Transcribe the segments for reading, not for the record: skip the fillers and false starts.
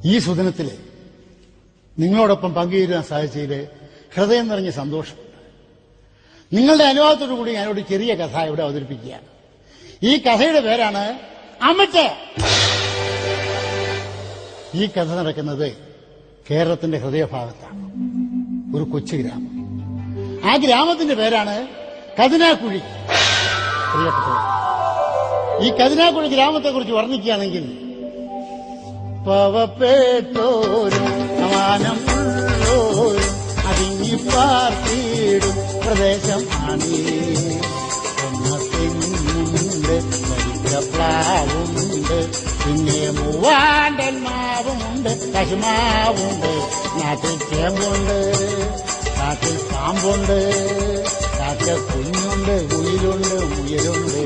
ഈ സുദിനത്തില് നിങ്ങളോടൊപ്പം പങ്കുചേരാൻ സാധിച്ചതിൽ ഹൃദയം നിറഞ്ഞ സന്തോഷം. നിങ്ങളുടെ അനുവാദത്തോടുകൂടി ഞാനൊരു ചെറിയ കഥ ഇവിടെ അവതരിപ്പിക്കുകയാണ്. ഈ കഥയുടെ പേരാണ് അമ്മച്ച. ഈ കഥ നടക്കുന്നത് കേരളത്തിന്റെ ഹൃദയഭാഗത്താണ്, ഒരു കൊച്ചു ഗ്രാമം. ആ ഗ്രാമത്തിന്റെ പേരാണ് കതിനാക്കുഴി. പ്രിയപ്പെട്ടവർ, ഈ കതിനാക്കുഴി ഗ്രാമത്തെക്കുറിച്ച് വർണ്ണിക്കുകയാണെങ്കിൽ പവപ്പേട്ടോരും സമാനം ഉള്ളോരും അതിങ്ങി പാർത്തിയിടും പ്രദേശം ആണ്. തെങ്ങുണ്ട്, വരിക്കപ്ലാവുണ്ട്, പിന്നെ മൂവാണ്ടൻ മാവുമുണ്ട്, കശുമാവുണ്ട്, നാട്ടിൽ ചേമ്പുണ്ട്, കാട്ടിൽ പാമ്പുണ്ട്, കാക്ക കുഞ്ഞുണ്ട്, കുയിലുണ്ട്, മുയലുണ്ട്.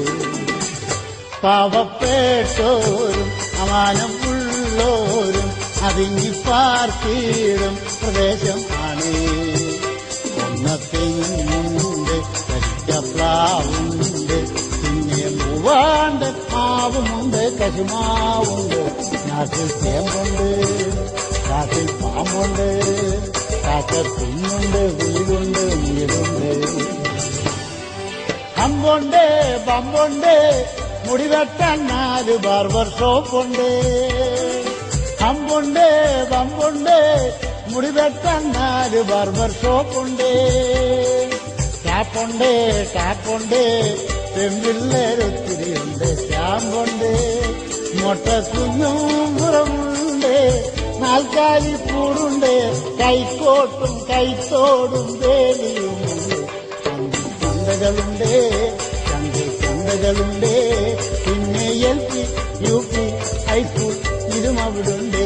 പാവപ്പെട്ടോരും അമാനം ഉള്ളോരും അതിങ്ങി പാർത്തിയിടും പ്രദേശം ആണ്. ഒന്നത്തെങ്ങുണ്ട്, വരിക്കപ്ലാവുണ്ട്, പിന്നെ മൂവാണ്ടൻ മാവുമുണ്ട്, കശുമാവുണ്ട്, നാട്ടിൽ ചേമ്പുണ്ട്, കാട്ടിൽ പാമ്പുണ്ട്, കാക്ക കുഞ്ഞുണ്ട്, കുയിലുണ്ട്, മുയലുണ്ട്. അമ്പുണ്ട്, പമ്പുണ്ട്, മുടിവെട്ടാൻ 4 ബാർബർ ഷോപ്പുണ്ട്. അമ്പുണ്ട്, പമ്പുണ്ട്, മുടിവെട്ടാൻ 4 ബാർബർ ഷോപ്പുണ്ട്. ടാപ്പുണ്ട്, ടാപ്പുണ്ട്, പെൺപിള്ളേരൊത്തിരിയുണ്ട്, സ്റ്റാമ്പുണ്ട്, മൊട്ടക്കുഞ്ഞും പുറമുണ്ട്, നാൽക്കാലിപ്പൂടുണ്ട്, കൈക്കോട്ടും കൈത്തോടും വേലിയുമുണ്ട്. ചന്തകളുണ്ട്, ചന്തകളുണ്ട്, പിന്നെ LP, UP, ഹൈസ്കൂൾ ഇതും അവിടുണ്ട്.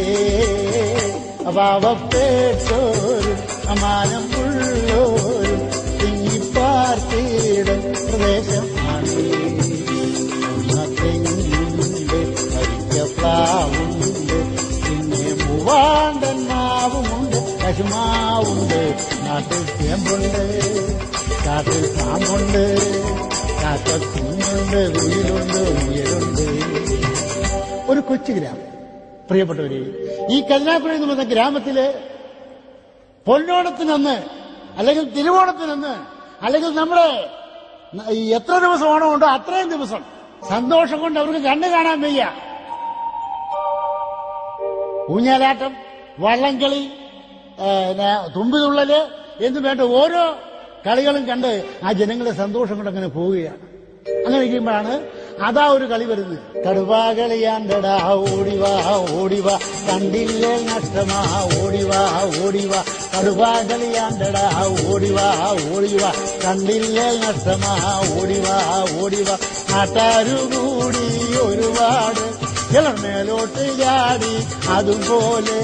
പാവപ്പെട്ടോരും അമാനം ഉള്ളോരും തിങ്ങിപ്പാർത്തിയിടും പ്രദേശമാണ്. തെങ്ങുണ്ട്, വരിക്കപ്ലാവുണ്ട്, പിന്നെ മൂവാണ്ടൻ മാവുമുണ്ട്, കശുമാവുണ്ട്, നാട്ടിൽ ചേമ്പുണ്ട്, കാട്ടിൽ പാമ്പുണ്ട്, കാക്ക കുഞ്ഞുണ്ട്, കുയിലുണ്ട്, മുയലുണ്ട്. ഒരു കൊച്ചു ഗ്രാമം. പ്രിയപ്പെട്ടവരെ, ഈ കതിനാക്കുഴി എന്ന് പറഞ്ഞ ഗ്രാമത്തില് പൊന്നോണത്തിനന്ന്, അല്ലെങ്കിൽ തിരുവോണത്തിനന്ന്, അല്ലെങ്കിൽ നമ്മുടെ എത്ര ദിവസം ഓണമുണ്ടോ അത്രയും ദിവസം സന്തോഷം കൊണ്ട് അവർക്ക് കണ്ണു കാണാൻ വയ്യ. ഊഞ്ഞാലാട്ടം, വള്ളംകളി, തുമ്പിതുള്ളല് എന്നു വേണ്ട ഓരോ കളികളും കണ്ട് ആ ജനങ്ങളെ സന്തോഷം കൊണ്ട് അങ്ങനെ പോവുകയാണ്. അങ്ങനെ ഇരിക്കുമ്പോഴാണ് അതാ ഒരു കളി വരുന്നത്. കടുവാകളിയാണ്ടടാ ഓടിവാ ഓടിവാ, കണ്ടില്ലേ നഷ്ടമാ ഓടിവാ ഓടിവാ. കടുവാകളിയാണ്ടടാ ഓടിവാ ഓടിവാ, കണ്ടില്ലേ നഷ്ടമാ ഓടിവാ ഓടിവാ. നാട്ടാരുകൂടി ഒരുപാട് ചിലർ മേലോട്ട് ചാടി, അതുപോലെ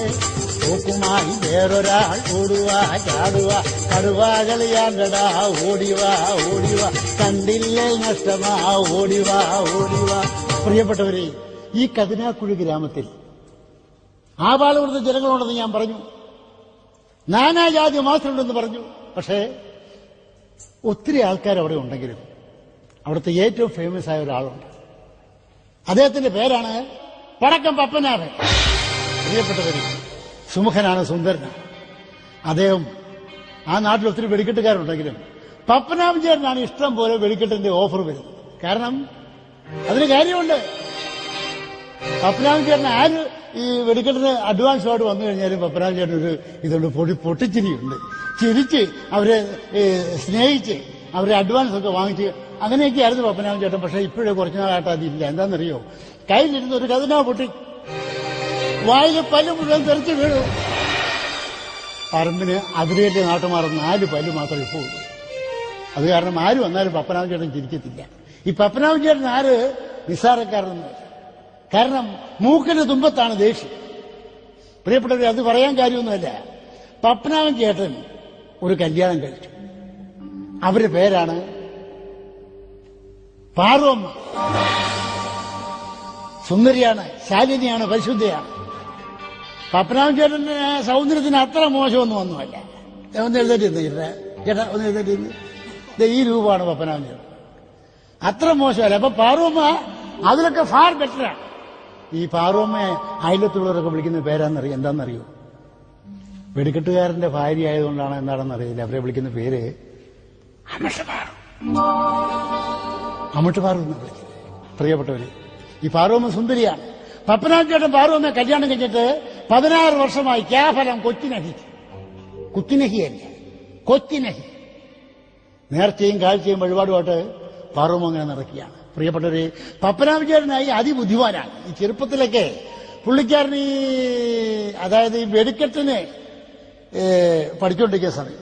ുമായി വേറൊരാൾ ഓടുവാ ചാടുവാ. കടുവാകളിയാണ്ടടാ ഓടിവാ ഓടിവാ, കണ്ടില്ലേ നഷ്ടമാ ഓടിവാ ഓടിവാ. പ്രിയപ്പെട്ടവരെ, ഈ കതിനാക്കുഴി ഗ്രാമത്തിൽ ആപാലവൃദ്ധ ജനങ്ങളുണ്ടെന്ന് ഞാൻ പറഞ്ഞു, നാനാജാതി മതസ്ഥരുണ്ടെന്ന് പറഞ്ഞു. പക്ഷേ ഒത്തിരി ആൾക്കാർ അവിടെ ഉണ്ടെങ്കിലും അവിടുത്തെ ഏറ്റവും ഫേമസ് ആയ ഒരാളുണ്ട്. അദ്ദേഹത്തിന്റെ പേരാണ് പടക്കം പപ്പനാഭൻ. പ്രിയപ്പെട്ടവരെ, സുമുഖനാണ്, സുന്ദരനാണ് അദ്ദേഹം. ആ നാട്ടിൽ ഒത്തിരി വെടിക്കെട്ടുകാരുണ്ടെങ്കിലും പപ്പനാഭൻ ചേട്ടനാണ് ഇഷ്ടം പോലെ വെടിക്കെട്ടിന്റെ ഓഫർ വരുന്നത്. കാരണം അതിന് കാര്യമുണ്ട്. പപ്പനാഭൻ ചേട്ടൻ ആര് ഈ വെടിക്കെട്ടിന് അഡ്വാൻസ് ആയിട്ട് വന്നു കഴിഞ്ഞാലും പപ്പനാഭൻ ചേട്ടൻ ഒരു ഇതുകൊണ്ട് പൊട്ടിച്ചിരിയുണ്ട്. ചിരിച്ച് അവരെ സ്നേഹിച്ച് അവരെ അഡ്വാൻസ് ഒക്കെ വാങ്ങിച്ച് അങ്ങനെയൊക്കെയായിരുന്നു പപ്പനാഭൻ ചേട്ടൻ. പക്ഷെ ഇപ്പോഴേ കുറച്ചു നാളായിട്ട് അതില്ല. എന്താണെന്നറിയോ, കയ്യിലിരുന്ന് ഒരു കതിനാ പൊട്ടി വായിലെ പല്ല് മുഴുവൻ തെറിച്ച് വീണു. പറമ്പിന് അതിരേറ്റ് നാട്ടുമാർ 4 പല്ല് മാത്രമേ ഇപ്പോൾ ഉള്ളൂ. അത് കാരണം ആര് വന്നാലും പപ്പനാഭൻ ചേട്ടൻ ചിരിക്കത്തില്ല. ഈ പപ്പനാഭൻ ചേട്ടൻ ആര് നിസ്സാരക്കാരനൊന്നുമില്ല. കാരണം മൂക്കിന്റെ തുമ്പത്താണ് ദേഷ്യം. പ്രിയപ്പെട്ടവരെ, അത് പറയാൻ കാര്യമൊന്നുമല്ല. പപ്പനാഭൻ ചേട്ടൻ ഒരു കല്യാണം കഴിച്ചു. അവരുടെ പേരാണ് പാറുവമ്മ. സുന്ദരിയാണ്, ശാലിനിയാണ്, പരിശുദ്ധയാണ്. പപ്പനാഭൻ ചേട്ടന്റെ സൗന്ദര്യത്തിന് അത്ര മോശമൊന്നും ഒന്നുമല്ല. ഒന്ന് എഴുതേണ്ടിരുന്നു ചേട്ടാ, ഒന്ന് എഴുതേണ്ടിരുന്നു. ഈ രൂപമാണ് പപ്പനാഭൻ ചേട്ടൻ, അത്ര മോശമല്ല. അപ്പൊ പാറുവമ്മ അതിലൊക്കെ ഫാർ ബെറ്ററാണ്. ഈ പാറുമ്മയെ അയലത്തുള്ളവരൊക്കെ വിളിക്കുന്ന പേരാന്നറിയോ? എന്താണെന്നറിയോ? വെടിക്കെട്ടുകാരന്റെ ഭാര്യ ആയതുകൊണ്ടാണ് എന്താണെന്നറിയില്ല, അവരെ വിളിക്കുന്ന പേര് അമിട്ടുപാറു. അമിട്ടുപാറു എന്ന് വിളിക്കുന്നത്. പ്രിയപ്പെട്ടവര്, ഈ പാറുമ്മ സുന്ദരിയാണ്. പപ്പനാൻ ചേട്ടൻ പാറുമ്മയെ കല്യാണം കഴിഞ്ഞിട്ട് 16 വർഷമായി. കേവലം കൊച്ചിനഹി, കുത്തിനഹിയല്ല, കൊച്ചിനഹി. നേർച്ചയും കാഴ്ചയും വഴിപാടുമായിട്ട് പാറുമ്മ അങ്ങനെ നടക്കുകയാണ്. പ്രിയപ്പെട്ടവര്, പപ്പനാഭിചേരനായി അതിബുദ്ധിമാനാണ്. ഈ ചെറുപ്പത്തിലൊക്കെ പുള്ളിക്കാരൻ അതായത് ഈ വെടിക്കെട്ടിന് പഠിച്ചുകൊണ്ടിരിക്കുന്ന സമയം,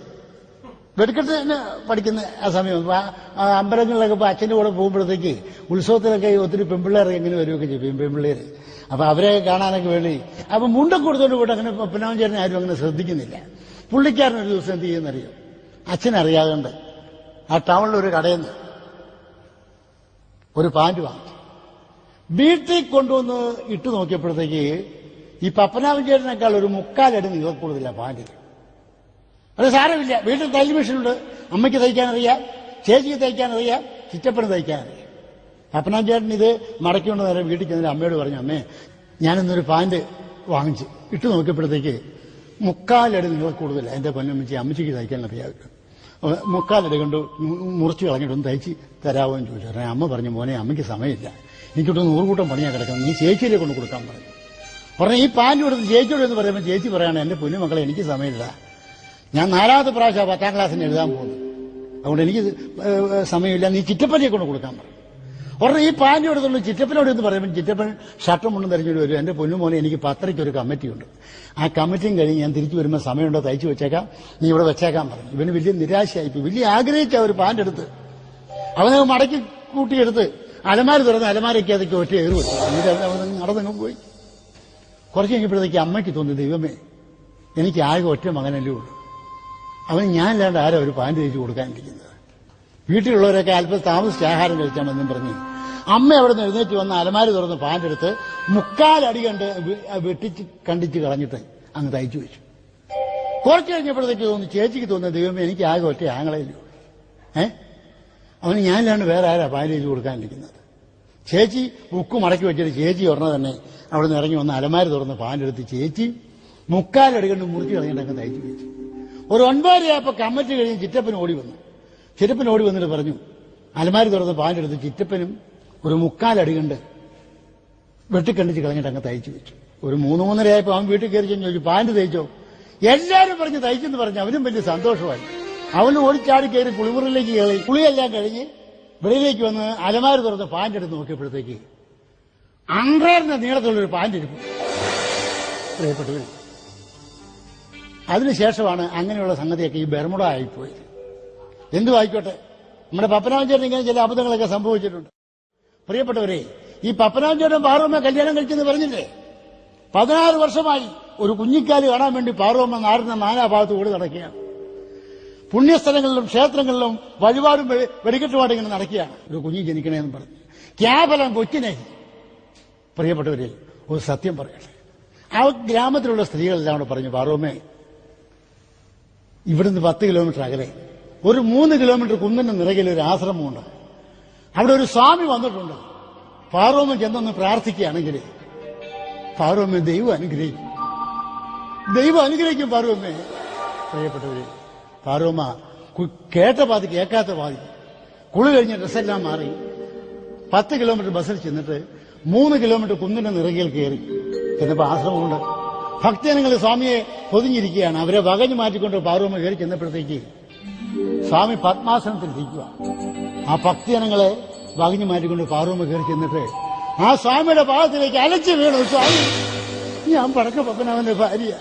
വെടിക്കെട്ടിന് പഠിക്കുന്ന ആ സമയം അമ്പലങ്ങളിലൊക്കെ ഇപ്പൊ അച്ഛൻ്റെ കൂടെ പോകുമ്പോഴത്തേക്ക് ഉത്സവത്തിലൊക്കെ ഒത്തിരി പെൺപിള്ളേർ എങ്ങനെ വരികയൊക്കെ ചെയ്യും, പെൺപിള്ളേർ. അപ്പൊ അവരെ കാണാനൊക്കെ വേണ്ടി അപ്പൊ മുണ്ടൊക്കെ കൊടുത്തോണ്ട് പോയിട്ട് അങ്ങനെ പപ്പനാഭിചേരനെ ആരും അങ്ങനെ ശ്രദ്ധിക്കുന്നില്ല. പുള്ളിക്കാരൻ ഒരു ദിവസം എന്ത് ചെയ്യുന്നറിയോ? അച്ഛനറിയാതുകൊണ്ട് ആ ടൗണിലൊരു കടയിൽ നിന്ന് ഒരു പാന്റ് വാങ്ങിച്ചു. വീട്ടിൽ കൊണ്ടുവന്ന് ഇട്ട് നോക്കിയപ്പോഴത്തേക്ക് ഈ പപ്പനാഭിചേരനേക്കാൾ ഒരു 3/4 അടി നീളക്കൂടുതല്ല പാന്റിന്. അത് സാരമില്ല, വീട്ടിൽ തയ്യൽ മെഷീനുണ്ട്. അമ്മയ്ക്ക് തയ്ക്കാനറിയാം, ചേച്ചിക്ക് തയ്ക്കാനറിയാം, ചിറ്റപ്പന് തയ്ക്കാനറിയാം. പപ്പനാഭിചേരൻ ഇത് മടക്കിക്കൊണ്ട് നേരം വീട്ടിൽ ചെന്നിട്ട് അമ്മയോട് പറഞ്ഞു, അമ്മേ ഞാനിന്നൊരു പാന്റ് വാങ്ങിച്ച് ഇട്ട് നോക്കിയപ്പോഴത്തേക്ക് 3/4 അടി നീളക്കൂടുതല്ല. എന്റെ പൊന്നമ്മച്ചി, അമ്മച്ചിക്ക് തയ്ക്കാൻ അറിയാവില്ല. 3/4 അടി കൊണ്ട് മുറിച്ച് കളഞ്ഞിട്ടൊന്ന് തയ്ച്ച് തരാമോ എന്ന് ചോദിച്ചു. അമ്മ പറഞ്ഞു, മോനെ അമ്മയ്ക്ക് സമയമില്ല, എനിക്കിട്ട് 100 കൂട്ടം പണിയാ കിടക്കുന്നത്, നീ ചേച്ചിയിലെ കൊണ്ട് കൊടുക്കാൻ പറഞ്ഞു. ഈ പാന്റ് കൊടുത്ത് ചേച്ചിയോട് എന്ന് പറയുമ്പോൾ ചേച്ചി പറയാണ്, എന്റെ പൊന്നുമക്കളെ എനിക്ക് സമയമില്ല, ഞാൻ 4ാമത്തെ പ്രാവശ്യം 10ാം ക്ലാസ്സിന് എഴുതാൻ പോകുന്നു, അതുകൊണ്ട് എനിക്ക് സമയമില്ല, നീ ചിറ്റപ്പനെ കൊണ്ട് കൊടുക്കാൻ പറഞ്ഞു. ഈ പാന്റ് കൊടുത്തുള്ളൂ ചിറ്റപ്പനോട് എന്ന് പറയുമ്പോൾ ചിറ്റപ്പൻ ഷർട്ടും മുണ്ടും ധരിച്ചുകൊണ്ട് വരും. എന്റെ പൊന്നുമോനെ, എനിക്ക് 10:30 ഒരു കമ്മിറ്റിയുണ്ട്, ആ കമ്മിറ്റിയും കഴിഞ്ഞ് ഞാൻ തിരിച്ചു വരുമ്പോൾ സമയമുണ്ടോ തയ്ച്ചു വെച്ചേക്കാം, നീ ഇവിടെ വെച്ചേക്കാൻ പറഞ്ഞു. ഇവന് വലിയ നിരാശയായിപ്പോയി. വലിയ ആഗ്രഹിച്ച ഒരു പാന്റ് എടുത്ത് അവനെ മടക്കി കൂട്ടിയെടുത്ത് അലമാര തുറന്ന് അലമാരയ്ക്ക് അതൊക്കെ ഒറ്റ ഏറ് വെച്ചു. എന്നിട്ട് അവൻ നടന്നങ്ങ് പോയി. കുറച്ച് കഴിഞ്ഞപ്പോഴത്തേക്ക് അമ്മയ്ക്ക് തോന്നി, ദൈവമേ എനിക്ക് ആകെ ഒറ്റ മകനല്ലേ ഉള്ളൂ, അവന് ഞാനില്ലാണ്ട് ആരാ ഒരു പാന്റ് തയ്ച്ചു കൊടുക്കാനിരിക്കുന്നത്. വീട്ടിലുള്ളവരൊക്കെ അല്പം താമസിച്ച് ആഹാരം കഴിച്ചാമെന്നും പറഞ്ഞ് അമ്മ അവിടെ നിന്ന് എഴുന്നേറ്റ് വന്ന് അലമാര തുറന്ന് പാന്റ് എടുത്ത് 3/4 അടി കണ്ട് വെട്ടിച്ച് കണ്ടിച്ച് കളഞ്ഞിട്ട് അങ്ങ് തയ്ച്ചു വെച്ചു. കുറച്ച് കഴിഞ്ഞപ്പോഴത്തേക്ക് ചേച്ചിക്ക് തോന്നുന്നു, ദൈവമേ എനിക്ക് ആകെ ഒറ്റ ആങ്ങളയില്ലേ ഉള്ളൂ, അവന് ഞാനില്ലാണ്ട് വേറെ ആരാ പാല് തയ്ച്ചു കൊടുക്കാനിരിക്കുന്നത്. ചേച്ചി ബുക്ക് മടക്കി വെച്ചിട്ട് ചേച്ചി ഉടനെ തന്നെ അവിടെ നിന്ന് ഇറങ്ങി വന്ന് അലമാര തുറന്ന് പാലെടുത്ത് ചേച്ചി 3/4 അടി കണ്ട് മുറിച്ച് കളഞ്ഞിട്ട് അങ്ങ് തയ്ച്ചു വെച്ചു. ഒരു 9:30 ആയപ്പോൾ കമ്മിറ്റി കഴിഞ്ഞ് ചിറ്റപ്പൻ ഓടി വന്നു. ചിറ്റപ്പൻ ഓടി വന്നിട്ട് പറഞ്ഞു, അലമാര തുറന്ന് പാലെടുത്ത് ചിറ്റപ്പനും ഒരു 3/4 അടി കണ്ട് വെട്ടിക്കണ്ടിച്ച് കളഞ്ഞിട്ട് അങ്ങ് തയ്ച്ചു വെച്ചു. ഒരു 3-3:30 ആയപ്പോൾ അവൻ വീട്ടിൽ കയറി ചെന്ന് ചോദിച്ചു, പാന്റ് തയ്ച്ചോ? എല്ലാവരും പറഞ്ഞ് തയ്ച്ചെന്ന് പറഞ്ഞു. അവനും വലിയ സന്തോഷമായി. അവന് ഓടിച്ചാടി കയറി കുളിമുറിയിലേക്ക് കയറി കുളിയെല്ലാം കഴിഞ്ഞ് വെളിയിലേക്ക് വന്ന് അലമാര തുറന്ന് പാന്റ് എടുത്ത് നോക്കിയപ്പോഴത്തേക്ക് അണ്ടറിന്റെ നീളത്തിലുള്ളൊരു പാന്റ് ഇരിക്കും. പ്രിയപ്പെട്ടവർ, അതിനുശേഷമാണ് അങ്ങനെയുള്ള സംഗതിയൊക്കെ ഈ ബെർമുഡ ആയിപ്പോയത്. എന്തുവായിക്കോട്ടെ, നമ്മുടെ പപ്പനാഭിചേട്ടൻ ഇങ്ങനെ ചില അബദ്ധങ്ങളൊക്കെ സംഭവിച്ചിട്ടുണ്ട്. പ്രിയപ്പെട്ടവരെ, ഈ പപ്പനാഭിചേട്ടൻ പാറുമ്മ കല്യാണം കഴിച്ചെന്ന് പറഞ്ഞില്ലേ, 16 വർഷമായി ഒരു കുഞ്ഞിക്കാല് കാണാൻ വേണ്ടി പാറുമ്മ നാടിന്റെ നാനാഭാഗത്ത് ഓടി നടക്കുകയാണ്. പുണ്യസ്ഥലങ്ങളിലും ക്ഷേത്രങ്ങളിലും വഴിപാടും വെടിക്കെട്ടുപാടും ഇങ്ങനെ നടക്കുകയാണ്. ഒരു കുഞ്ഞ് ജനിക്കണേന്ന് പറഞ്ഞു. കേവലം കൊച്ചിനെ. പ്രിയപ്പെട്ടവരെ, ഒരു സത്യം പറയട്ടെ, ആ ഗ്രാമത്തിലുള്ള സ്ത്രീകളെല്ലാം കൂടെ പറഞ്ഞു, പാറുമ്മേ ഇവിടുന്ന് 10 കിലോമീറ്റർ അകലെ ഒരു 3 കിലോമീറ്റർ കുന്നിന്റെ നിറകിൽ ഒരു ആശ്രമമുണ്ട്, അവിടെ ഒരു സ്വാമി വന്നിട്ടുണ്ട്. പാറുമ്മ ചെന്നൊന്ന് പ്രാർത്ഥിക്കുകയാണെങ്കിൽ പാറുമ്മ ദൈവം അനുഗ്രഹിക്കും, ദൈവം അനുഗ്രഹിക്കും പാറുമ്മേ. പ്രിയപ്പെട്ടവരെ, പാറുമ്മ കേട്ട പാതി കേൾക്കാത്ത പാതി കുളി കഴിഞ്ഞ ഡ്രസ്സെല്ലാം മാറി 10 കിലോമീറ്റർ ബസ്സിൽ ചെന്നിട്ട് 3 കിലോമീറ്റർ കുന്നിന്റെ നിറകിൽ കയറി ചെന്നപ്പോൾ ആശ്രമമുണ്ട്. ഭക്തജനങ്ങൾ സ്വാമിയെ പൊതിഞ്ഞിരിക്കുകയാണ്. അവരെ വകഞ്ഞു മാറ്റിക്കൊണ്ട് പാറുമ്മ കയറി ചെന്നപ്പോഴത്തേക്ക് സ്വാമി പത്മാസനത്തിൽ ഇരിക്കുക. ആ ഭക്തജനങ്ങളെ വകഞ്ഞു മാറ്റിക്കൊണ്ട് പാറുമ്മ കയറി ചെന്നിട്ട് ആ സ്വാമിയുടെ പാദത്തിലേക്ക് അലച്ചു വീണു. സ്വാമി, ഞാൻ പടക്ക പപ്പനാവന്റെ ഭാര്യ,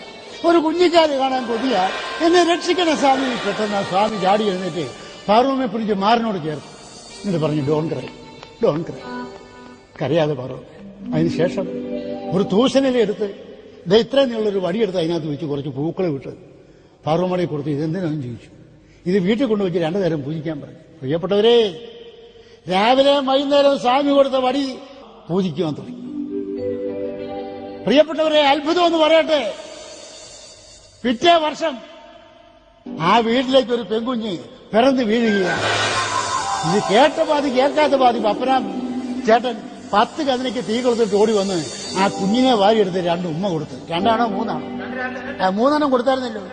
ഒരു കുഞ്ഞിക്കാല് കാണാൻ കൊതിയ, എന്നെ രക്ഷിക്കണ സ്വാമി. പെട്ടെന്ന് ആ സ്വാമി ചാടി എഴുന്നേറ്റ് പാറുമ്മയെ പിടിച്ച് മാറിനോട് ചേർത്ത് എന്നിട്ട് പറഞ്ഞു, ഡോൺ ക്രൈ, ഡോൺ ക്രൈ, കരയാതെ പാറുമ്മ. അതിനുശേഷം ഒരു തൂശനില എടുത്ത് ഇത്രയും നീളൊരു വടിയെടുത്ത് അതിനകത്ത് വെച്ച് കുറച്ച് പൂക്കളെ വിട്ട് പാറുമ്മയുടെ കൊടുത്ത് ഇതെന്തിനാണെന്ന് ചോദിച്ചു. ഇത് വീട്ടിൽ കൊണ്ടുവച്ച് 2 നേരം പൂജിക്കാൻ പറഞ്ഞു. പ്രിയപ്പെട്ടവരെ, രാവിലെ വൈകുന്നേരം സ്വാമി കൊടുത്ത വടി പൂജിക്കുവാൻ തുടങ്ങി. പ്രിയപ്പെട്ടവരെ, അത്ഭുതം എന്ന് പറയട്ടെ, പിറ്റേ വർഷം ആ വീട്ടിലേക്ക് ഒരു പെൺകുഞ്ഞ് പിറന്ന് വീഴുകയാണ്. ഇത് കേട്ട പാതി കേൾക്കാത്ത പാതി പപ്പനാം ചേട്ടൻ 10 കതിനയ്ക്ക് തീ കൊടുത്തിട്ട് ഓടി വന്ന് ആ കുഞ്ഞിനെ വാരിയെടുത്ത് 2 ഉമ്മ കൊടുത്ത്. 2 ആണോ 3 ആണോ? 3 കൊടുത്തായിരുന്നല്ലോ.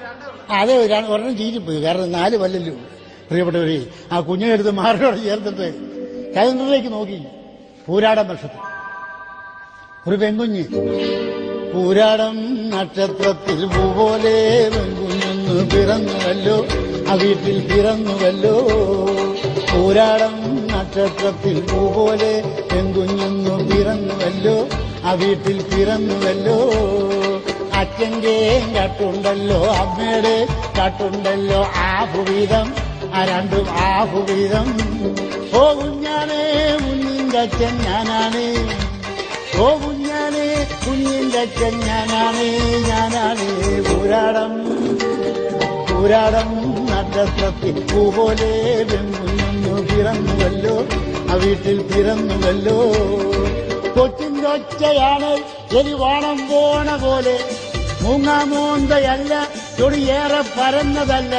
അതെ, ഒരെണ്ണം ചീറ്റിപ്പോയി, കാരണം 4 പല്ലല്ലോ. പ്രിയപ്പെട്ടവരെ, ആ കുഞ്ഞിനെ എടുത്ത് മാറിയോടെ ചേർത്തിട്ട് കലണ്ടറിലേക്ക് നോക്കി. പൂരാടം വർഷത്തിൽ ഒരു പെൺകുഞ്ഞ്. പൂരാടം നക്ഷത്രത്തിൽ പൂപോലെ പെൺകുഞ്ഞൊന്ന് പിറന്നുവല്ലോ, ആ വീട്ടിൽ പിറന്നുവല്ലോ. പൂരാടം നക്ഷത്രത്തിൽ പൂപോലെ പെൺകുഞ്ഞൊന്നു പിറന്നുവല്ലോ, ആ വീട്ടിൽ പിറന്നുവല്ലോ. അച്ഛന്റെ കാട്ടുണ്ടല്ലോ, അമ്മയുടെ കാട്ടുണ്ടല്ലോ, ആഹുവീതം, ആ 2 ആഹുവീതം. ഓ കുഞ്ഞാണേ കുഞ്ഞിന്റെ അച്ഛൻ ഞാനാണ്, ഓ കുഞ്ഞാണേ കുഞ്ഞിന്റെ അച്ഛൻ ഞാനാണ്, ഞാനാണ്. പൂരാടം നക്ഷത്രത്തിൽ പൂപോലെ പെൺകുഞ്ഞൊന്നു പിറന്നുവല്ലോ, ആ വീട്ടിൽ പിറന്നുവല്ലോ. കൊച്ചിന്റെ ഒച്ചയാണ് എരിവാണം പോണ പോലെ, മൂങ്ങാമോന്തയല്ല, ചൊടിയേറെ പരന്നതല്ല,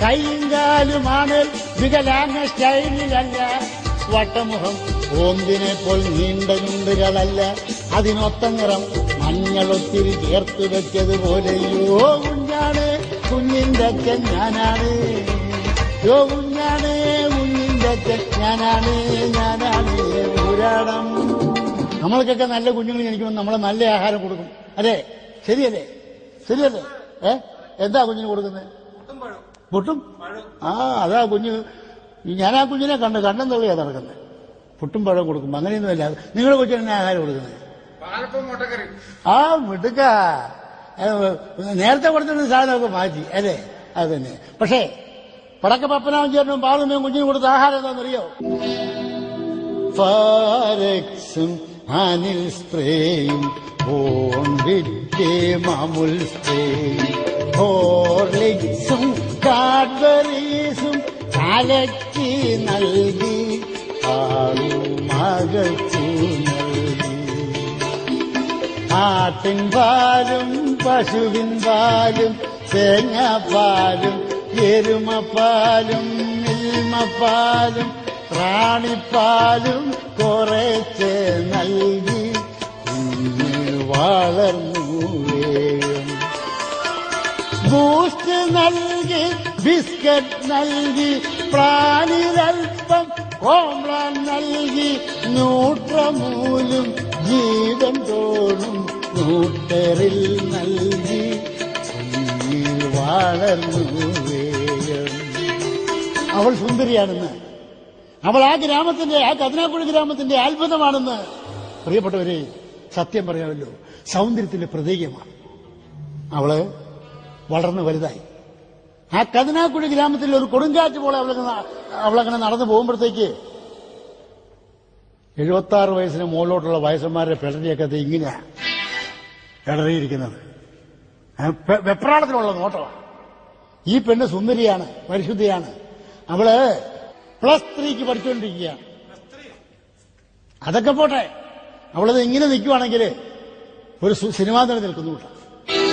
കൈയും കാലുമാണ് വികലാംഗ സ്റ്റൈലിലല്ല, വട്ടമുഖം ഓന്തിനെ പോൽ നീണ്ട ചുണ്ടുകളല്ല, അതിനൊത്ത നിറം മഞ്ഞളൊത്തിരി ചേർത്ത് വെച്ചതുപോലെയോ. കുഞ്ഞാണ് കുഞ്ഞിന്റെ അച്ഛൻ ഞാനാണ്, യോ കുഞ്ഞാണ് കുഞ്ഞിന്റെ അച്ഛൻ ഞാനാണ്, ഞാനാണ്. പൂരാടം. നമ്മൾക്കൊക്കെ നല്ല കുഞ്ഞുങ്ങൾ ജനിക്കുമ്പോൾ നമ്മളെ നല്ല ആഹാരം കൊടുക്കും, അതെ, ശരിയല്ലേ? ശരിയല്ലേ? എന്താ കുഞ്ഞിന് കൊടുക്കുന്നത്? പുട്ടും. അതാ കുഞ്ഞ്. ഞാൻ ആ കുഞ്ഞിനെ കണ്ണം തള്ളിയാ നടക്കുന്നത്. പുട്ടും പഴം കൊടുക്കും, അങ്ങനെയൊന്നുമല്ല. നിങ്ങളുടെ കൊച്ചിന് ആഹാരം കൊടുക്കുന്നത്? ആ മിടുക്ക. നേരത്തെ കൊടുത്തിരുന്ന സാധനമൊക്കെ മാറ്റി, അല്ലേ? അത് തന്നെ. പക്ഷേ പടക്ക പപ്പനാവും ചേട്ടനും പാളുമേയും കുഞ്ഞിന് കൊടുത്ത ആഹാരം എന്താണെന്നറിയോ? ഫാരക്സും അനിൽ സ്പ്രേയും ബോൺവിറ്റെ മാമുൽ സ്പ്രേയും ഹോർലിക്സും കാഡ്ബറീസും അലക്കി നൽകി മകൾക്കു നൽകി. ആട്ടിൻ പാലും പശുവിൻ പാലും തേങ്ങാപ്പാലും എരുമപ്പാലും മിൽമപ്പാലും പ്രാണിപ്പാലും കുറച്ച് നൽകി വളർന്നു വേഗം. ബൂസ്റ്റ് നൽകി, ബിസ്ക്കറ്റ് നൽകി, പ്രാണിരൽപ്പം കോംപ്ലാൻ നൽകി, ന്യൂട്രമൂലും ജീവൻ തോണും ന്യൂട്ടറിൽ നൽകി വളർന്നു വേഗം. അവൾ സുന്ദരിയാണെന്ന്, അവൾ ആ ഗ്രാമത്തിന്റെ, ആ കതിനാക്കുഴി ഗ്രാമത്തിന്റെ അത്ഭുതമാണെന്ന്. പ്രിയപ്പെട്ടവരെ, സത്യം പറയാമല്ലോ, സൗന്ദര്യത്തിന്റെ പ്രതീകമാണ്. അവള് വളർന്നു വലുതായി. ആ കതിനാക്കുഴി ഗ്രാമത്തിൽ ഒരു കൊടുങ്കാറ്റ് പോലെ അവളങ്ങനെ നടന്നു പോകുമ്പോഴത്തേക്ക് 76 വയസ്സിന് മുകളിലോട്ടുള്ള വയസ്സന്മാരുടെ പിളരിയൊക്കെ ഇങ്ങനെയാണ് ഇടറിയിരിക്കുന്നത്. വെപ്രാളത്തിലുള്ള നോട്ടമാണ്. ഈ പെണ്ണ് സുന്ദരിയാണ്, പരിശുദ്ധിയാണ്. അവള് +3 പഠിച്ചുകൊണ്ടിരിക്കുകയാണ്. അതൊക്കെ പോട്ടെ, അവളത് ഇങ്ങനെ നിൽക്കുവാണെങ്കിൽ ഒരു സിനിമാ തന്നെ നിൽക്കുന്നു.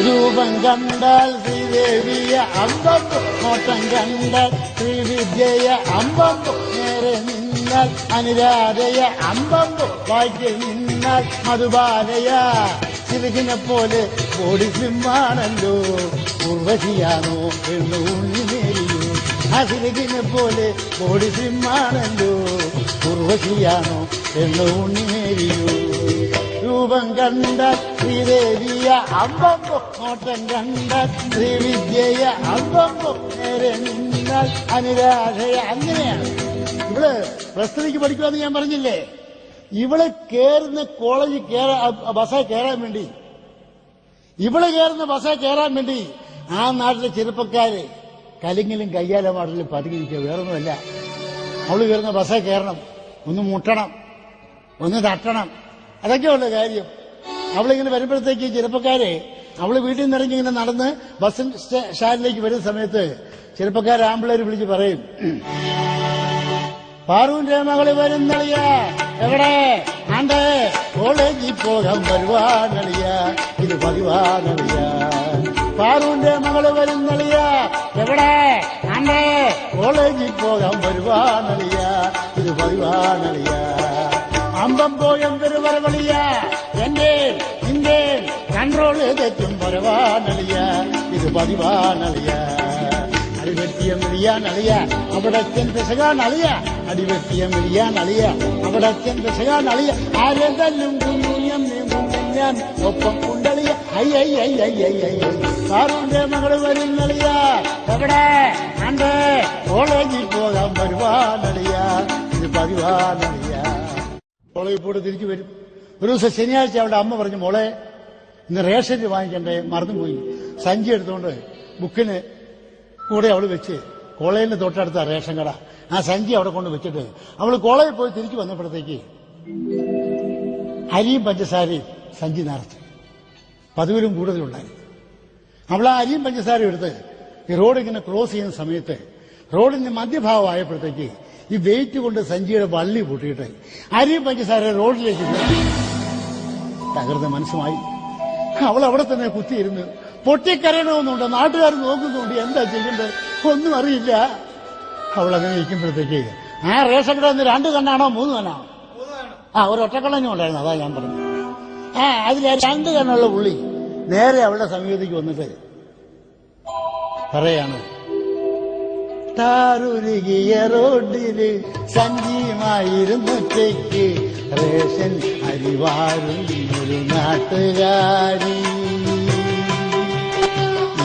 രൂപം കണ്ടാൽ ശ്രീദേവിയ അമ്പമ്പു, നോട്ടം കണ്ടാൽ ശ്രീവിദ്യയ അമ്പമ്പു, നേരെ നിന്നാൽ അനുരാധയ അമ്പമ്പു, വായിക്കൽ നിന്നാൽ മധുബാലയ. സിലുകിനെ പോലെ ബോഡി സ്ലിമ്മാണല്ലോ, ഉർവശിയാണോ എന്ന് ഉണ്ണിമേരിയോ. ആ സിലുകിനെ പോലെ ബോഡി സ്ലിമ്മാണല്ലോ, ഉർവശിയാണോ എന്ന് ഉണ്ണിമേരിയോ. രൂപം കണ്ടാൽ ശ്രീദേവിയ അമ്പമ്പോ, നോട്ടം കണ്ടാൽ ശ്രീവിദ്യയ അമ്പമ്പോ, നേരെ നിന്നാൽ അനുരാധയ. അങ്ങനെയാണ് ഇവള് +3 പഠിക്കുമെന്ന് ഞാൻ പറഞ്ഞില്ലേ. ഇവള് കയറുന്ന കോളേജിൽ ബസ്സിൽ കയറാൻ വേണ്ടി, ഇവള് കയറുന്ന ബസ്സിൽ കയറാൻ വേണ്ടി ആ നാട്ടിലെ ചെറുപ്പക്കാര് കലിങ്ങിലും കയ്യാലമാടിലും പതുങ്ങിയിരിക്കുക, വേറൊന്നുമല്ല. അവള് കയറുന്ന ബസ്സിൽ കയറണം, ഒന്ന് മുട്ടണം, ഒന്ന് തട്ടണം, അതൊക്കെയുള്ള കാര്യം. അവളിങ്ങനെ വരുമ്പോഴത്തേക്ക് ചെറുപ്പക്കാരെ, അവള് വീട്ടിൽ നിന്ന് ഇറങ്ങി ഇങ്ങനെ നടന്ന് ബസ് സ്റ്റാൻഡിലേക്ക് വരുന്ന സമയത്ത് ചെറുപ്പക്കാരെ ആമ്പിള്ളേര് വിളിച്ച് പറയും, പാറുവിന്റെ മകള് വരുന്നളിയ, എവിടെ ആണ്ട് കോളേജിൽ പോകാൻ വരുവാനളിയ, ഇത് പതിവാനളിയ. പാറുവിന്റെ മകള് വരുന്നളിയ, എവിടെ ആണ്ട് കോളേജിൽ പോകാൻ വരുവാനളിയ, ഇത് പതിവാനളിയ. അമ്പം പോയെന്തൊരു വരവളിയ എന്റെ നിന്റെ കൺട്രോള് തെറ്റും വരവാനളിയ ഇത് പതിവാനളിയ അടിവെട്ടിയ മിഴിയാനളിയ അവിടച്ചൻ പിശകാനളിയ അടിവെട്ടിയ മിഴിയാനളിയ അവിടച്ചൻ പിശകാനളിയ ആരും തല്ലും കുഞ്ഞുഞ്ഞം നീങ്ങും ഞാൻ ഒപ്പം കുണ്ടളിയ അയ്യയ്യയ്യയ്യയ്യ സാറിന്റെ മകള് വരുന്നളിയ എവിടെ കണ്ട് കോളേജിൽ പോകാൻ വരുവാനളിയ ഇത് പതിവാനളിയ കോളേജിൽ പോയിട്ട് തിരിച്ചു വരും. ഒരു ദിവസം ശനിയാഴ്ച അവളുടെ അമ്മ പറഞ്ഞു, മോളെ ഇന്ന് റേഷൻ വാങ്ങിക്കണ്ടേ, മറന്നുപോയി. സഞ്ചി എടുത്തുകൊണ്ട് ബുക്കിന് കൂടെ അവൾ വെച്ച് കോളേജിന് തൊട്ടടുത്ത റേഷൻ കട, ആ സഞ്ചി അവിടെ കൊണ്ട് വെച്ചിട്ട് അവൾ കോളേജിൽ പോയി തിരിച്ചു വന്നപ്പോഴത്തേക്ക് അരിയും പഞ്ചസാരയും സഞ്ചി നിറച്ചു, പതിവിലും കൂടുതലുണ്ടായിരുന്നു. അവൾ ആ അരിയും പഞ്ചസാരയും എടുത്ത് ഈ റോഡ് ഇങ്ങനെ ക്രോസ് ചെയ്യുന്ന സമയത്ത് റോഡിന്റെ മധ്യഭാഗം ആയപ്പോഴത്തേക്ക് ഈ വെയിറ്റ് കൊണ്ട് സഞ്ചിയുടെ വള്ളി പൊട്ടിയിട്ട് അരിയും പഞ്ചസാര റോഡിലേക്ക് തകർന്ന മനസ്സുമായി അവൾ അവിടെ തന്നെ കുത്തിയിരുന്നു. പൊട്ടിക്കരയണമെന്നുണ്ട്, നാട്ടുകാർ നോക്കുന്നുണ്ട്, എന്താ ചെയ്യേണ്ടത് ഒന്നും അറിയില്ല. അവൾ അങ്ങനെ ഇരിക്കുമ്പോഴത്തേക്ക് ആ റേഷൻ കട 2 കണ്ണാണോ 3 കണ്ണാണോ? ഒരൊറ്റക്കള്ളനും ഉണ്ടായിരുന്നു, അതാ ഞാൻ പറഞ്ഞു. അതിൽ 2 കണ്ണുള്ള പുള്ളി നേരെ അവളുടെ സമീപത്തേക്ക് വന്നിട്ട് പറയാണ്, താറുരുകിയ റോഡില് സഞ്ചിയുമായിരുന്നൊറ്റയ്ക്ക് റേഷൻ അരിവാരുന്നൊരു നാട്ടുകാരി,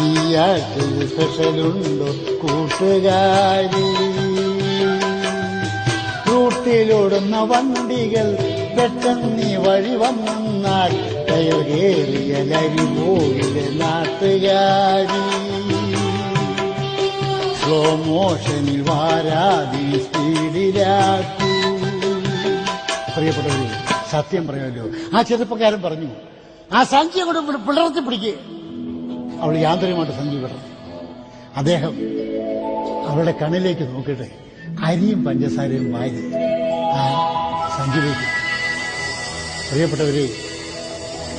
ഈ ആഴ്ചയിൽ സ്പെഷ്യലുണ്ടോ കൂട്ടുകാരി, റൂട്ടിലോടുന്ന വണ്ടികൾ പെട്ടെന്ന് വഴി വന്നാൽ കയറേറിയ ലരി പോയിലെ നാട്ടുകാരി, സ്ലോ മോഷനിൽ വാരാതി സ്പീഡിലാക്കൂ. പ്രിയപ്പെട്ടവരെ, സത്യം പറയുമല്ലോ, ആ ചെറുപ്പക്കാരൻ പറഞ്ഞു, ആ സഞ്ചി കൊണ്ട് പിളർത്തി പിടിക്കുക. അവൾ യാന്ത്രികമായിട്ട് സഞ്ചി വിടണം. അദ്ദേഹം അവളുടെ കണ്ണിലേക്ക് നോക്കിയിട്ട് അരിയും പഞ്ചസാരയും വാരി ആ സഞ്ചിയിലേക്ക്. പ്രിയപ്പെട്ടവരെ,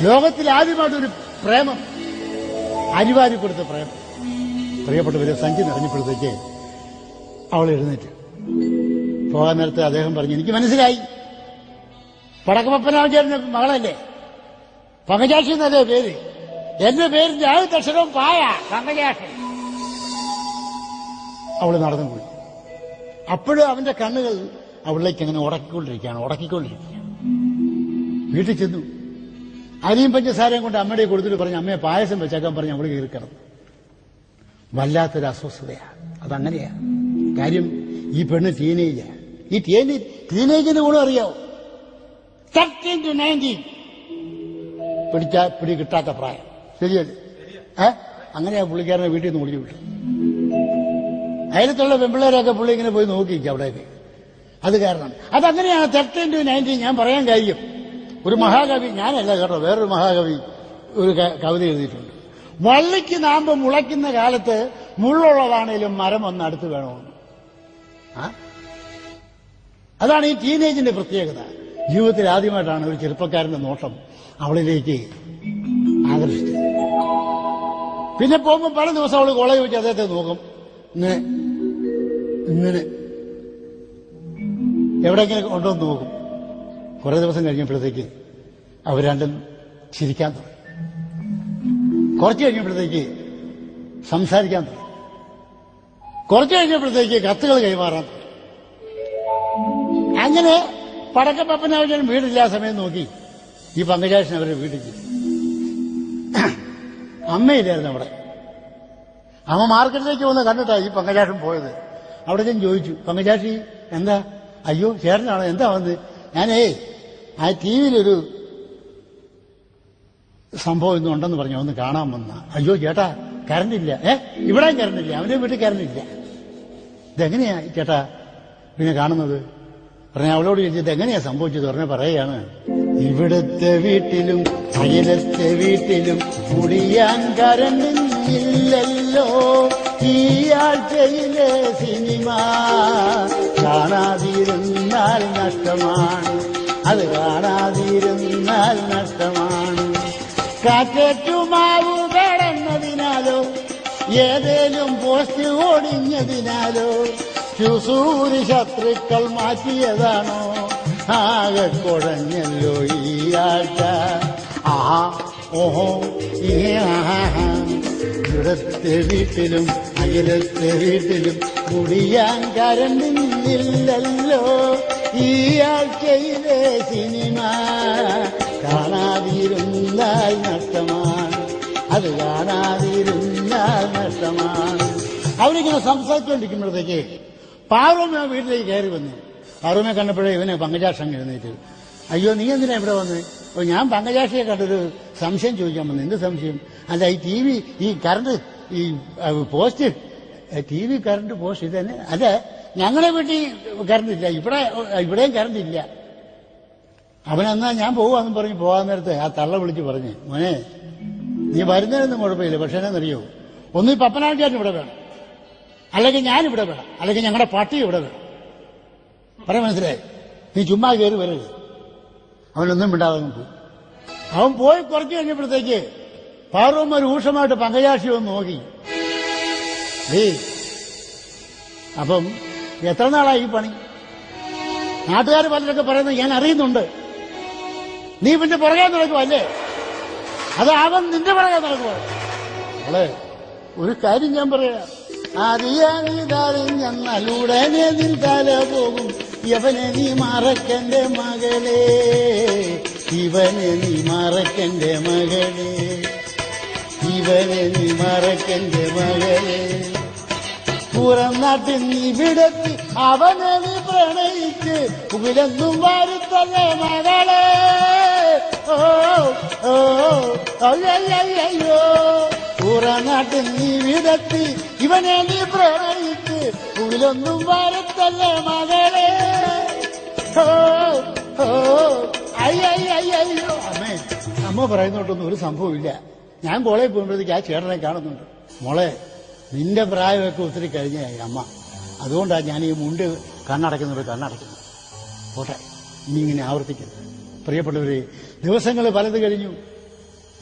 ലോകത്തിൽ ആദ്യമായിട്ടൊരു പ്രേമം, അരിവാരി കൊടുത്ത പ്രേമം. പ്രിയപ്പെട്ടവരെ, സഞ്ചി നിറഞ്ഞപ്പോഴത്തേക്ക് അവൾ എഴുന്നേറ്റ് പോകാൻ നേരത്തെ അദ്ദേഹം പറഞ്ഞു, എനിക്ക് മനസ്സിലായി, പടക്കപ്പനാചാര്യന്റെ മകളല്ലേ, പങ്കജാക്ഷി എന്നല്ലേ പേര്, എന്റെ പേരിന്റെ ആദ്യത്തെ അക്ഷരവും പായ, പങ്കജാക്ഷി. അവള് നടന്നുപോയി. അപ്പോഴും അവന്റെ കണ്ണുകൾ അവളിലേക്ക് അങ്ങനെ ഉടക്കിക്കൊണ്ടിരിക്കുകയാണ്. വീട്ടിൽ ചെന്നു, അരിയും പഞ്ചസാരയും കൊണ്ട് അമ്മയുടെ കൊടുത്തിട്ട് പറഞ്ഞു, അമ്മയെ പായസം വെച്ചേക്കാൻ പറഞ്ഞ് അവള് കയറി കിടന്നു. വല്ലാത്തൊരു അസ്വസ്ഥതയാണ്. അതങ്ങനെയാ കാര്യം. ഈ പെണ്ണ് ടീനേജാ. ഈ ടീനേജിന്റെ ഗുണം അറിയാവോ? 13 to 19 പിടി കിട്ടാത്ത പ്രായം. ശരിയല്ലേ? അങ്ങനെയാ പുള്ളിക്കാരനെ വീട്ടിൽ നിന്ന് ഒളിച്ചു വിട്ടു. അയലത്തുള്ള പെമ്പിള്ളേരൊക്കെ പുള്ളി ഇങ്ങനെ പോയി നോക്കിയിരിക്കും അവിടേക്ക്. അത് കാരണം അതങ്ങനെയാണ്. 13 to 19 ഞാൻ പറയാൻ കാര്യം, ഒരു മഹാകവി, ഞാനല്ല കേട്ടോ, വേറൊരു മഹാകവി ഒരു കവിത എഴുതിയിട്ടുണ്ട്. വള്ളിക്ക് നാമ്പ് മുളയ്ക്കുന്ന കാലത്ത് മുള്ളുള്ളതാണേലും മരം ഒന്ന് അടുത്ത് വേണമെന്ന്. അതാണ് ഈ ടീനേജിന്റെ പ്രത്യേകത. ജീവിതത്തിൽ ആദ്യമായിട്ടാണ് ഒരു ചെറുപ്പക്കാരന്റെ നോട്ടം അവളിലേക്ക് ആകർഷിച്ചത്. പിന്നെ പോകുമ്പോൾ പല ദിവസം അവള് കോളേജ് വെച്ച് അദ്ദേഹത്തെ നോക്കും, ഇങ്ങനെ എവിടെയെങ്കിലും കൊണ്ടുവന്ന് നോക്കും. കുറെ ദിവസം കഴിഞ്ഞപ്പോഴത്തേക്ക് അവർ രണ്ടും ചിരിക്കാൻ തുടങ്ങി. കുറച്ച് കഴിഞ്ഞപ്പോഴത്തേക്ക് സംസാരിക്കാൻ തുടങ്ങി. കുറച്ച് കഴിഞ്ഞപ്പോഴത്തേക്ക് കത്തുകൾ കൈമാറാൻ തുടങ്ങി. അങ്ങനെ പടക്കപ്പനാവശ്യം വീടില്ലാ സമയം നോക്കി ഈ പങ്കജാക്ഷൻ അവരെ വീട്ടിൽ ചെന്നു. അമ്മയില്ലായിരുന്നു അവിടെ. അമ്മ മാർക്കറ്റിലേക്ക് വന്ന് കണ്ടിട്ടാ ഈ പങ്കജാക്ഷൻ പോയത്. അവിടെ ഞാൻ ചോദിച്ചു, പങ്കജാക്ഷി എന്താ? അയ്യോ ചേട്ടനാണോ, എന്താ വന്ന്? ഞാനേ ആ ടിവിയിലൊരു സംഭവം ഇന്നും ഉണ്ടെന്ന് പറഞ്ഞു, ഒന്ന് കാണാൻ വന്ന. അയ്യോ ചേട്ടാ കറണ്ടില്ല. ഇവിടെയും കറണ്ടില്ല, അവന്റെ വീട്ടിൽ കറണ്ടില്ല. ഇതെങ്ങനെയാ ചേട്ടാ പിന്നെ കാണുന്നത്? പറഞ്ഞ അവളോട് ചോദിച്ചത് എങ്ങനെയാ സംഭവിച്ചത്? പറഞ്ഞ പറയുകയാണ്, ഇവിടുത്തെ വീട്ടിലും അയലത്തെ വീട്ടിലും മുടിയാൻ കരണ്ടില്ലല്ലോ, ഈ ആഴ്ചയിലെ സിനിമ കാണാതിരുന്നാൽ നഷ്ടമാണ്, അത് കാണാതിരുന്നാൽ നഷ്ടമാണ്. കാറ്റേറ്റുമാവ് കടന്നതിനാലോ ഏതേലും പോസ്റ്റ് ഓടിഞ്ഞതിനാലോ ഫ്യൂസൂര് ശത്രുക്കൾ മാറ്റിയതാണോ ആകെ കുഴഞ്ഞല്ലോ ഈ ആഴ്ച. ആഹാ ഓഹോ ആഹാ. ഇവിടത്തെ വീട്ടിലും അയലത്തെ വീട്ടിലും കുടിയാൻ കരണ്ടില്ലല്ലോ. ഈ ആഴ്ചയിലെ സിനിമ കാണാതിരുന്നാൽ നഷ്ടമാണ്, അത് കാണാതിരുന്നാൽ നഷ്ടമാണ്. അവരിങ്ങനെ സംസാരിച്ചുകൊണ്ടിരിക്കുമ്പോഴത്തേക്ക് പാർവമ്മ വീട്ടിലേക്ക് കയറി വന്നു. പാർവമ്മയെ കണ്ടപ്പോഴേ ഇവനെ പങ്കജാക്ഷൻ എഴുന്നേറ്റ്, അയ്യോ നീ എന്തിനാ ഇവിടെ വന്ന്? അപ്പോൾ ഞാൻ പങ്കജാക്ഷിയെ കണ്ടൊരു സംശയം ചോദിക്കാൻ വന്നു. എന്ത് സംശയം? അല്ല ഈ ടി വി ഈ കറണ്ട് ഈ post T V current post ഇത് തന്നെ. അല്ല ഞങ്ങളുടെ വീട്ടിൽ കറണ്ട് ഇല്ല, ഇവിടെയും കറണ്ട് ഇല്ല. അവനെന്നാ ഞാൻ പോവാന്നും പറഞ്ഞ് പോകാൻ നേരത്തെ ആ തള്ള വിളിച്ച് പറഞ്ഞ്, മോനെ നീ വരുന്നതിനൊന്നും കുഴപ്പമില്ല, പക്ഷെ എന്നറിയോ, ഒന്നീ പപ്പനാൾക്കാരൻ ഇവിടെ വേണം, അല്ലെങ്കിൽ ഞാനിവിടെ വേണം, അല്ലെങ്കിൽ ഞങ്ങളുടെ പട്ടി ഇവിടെ വേണം. പറയാൻ മനസ്സിലായി? നീ ചുമ്മാ കയറി വരരുത്. അവനൊന്നും വിടാതെ പോയി. അവൻ പോയി കുറച്ച് കഴിഞ്ഞപ്പോഴത്തേക്ക് പാർവമ്മ രൂക്ഷമായിട്ട് പങ്കജാക്ഷി ഒന്ന് നോക്കി. അപ്പം എത്ര നാളായി ഈ പണി? നാട്ടുകാർ പലരൊക്കെ പറയുന്നത് ഞാൻ അറിയുന്നുണ്ട്. നീ പിന്നെ പുറകെ നടക്കുവല്ലേ? അത് അവൻ നിന്റെ പുറകെ നടക്കുവോ? അവളെ ഒരു കാര്യം ഞാൻ പറയാം, അറിയാനിതറിഞ്ഞെന്നാലുടനെ നിൻ തല പോകും. യവനെ നീ മറക്കന്റെ മകളെ, ഇവനെ നീ മറക്കന്റെ മകളെ, ഇവനെ നീ മറക്കന്റെ മകളെ. പുറം നാട്ടിൽ നീ വിടത്തി അവനെ നീ പ്രണയിച്ച് പുകിലെന്നും വാരുത്തല്ലേ മകളെ. ഓ ഓ അയ്യോ, പുറം നാട്ടിൽ നീ വിടത്തി ഇവനെ നീ പ്രണയിച്ച് പുകിലൊന്നും വാരുത്തല്ലേ മകളെ. ഓ ഓ അയ്യോ. അമ്മ പറയുന്നോട്ടൊന്നും ഒരു സംഭവമില്ല. ഞാൻ കോളേജിൽ പോകുമ്പോഴത്തേക്ക് ആ ചേട്ടനെ കാണുന്നുണ്ട്. മോളെ നിന്റെ പ്രായമൊക്കെ ഒത്തിരി കഴിഞ്ഞായി അമ്മ, അതുകൊണ്ടാണ് ഞാൻ ഈ മുണ്ട് കണ്ണടയ്ക്കുന്നത്. പോട്ടെ, ഇനി ഇങ്ങനെ ആവർത്തിക്കരുത്. പ്രിയപ്പെട്ടവരെ, ദിവസങ്ങൾ പലത് കഴിഞ്ഞു.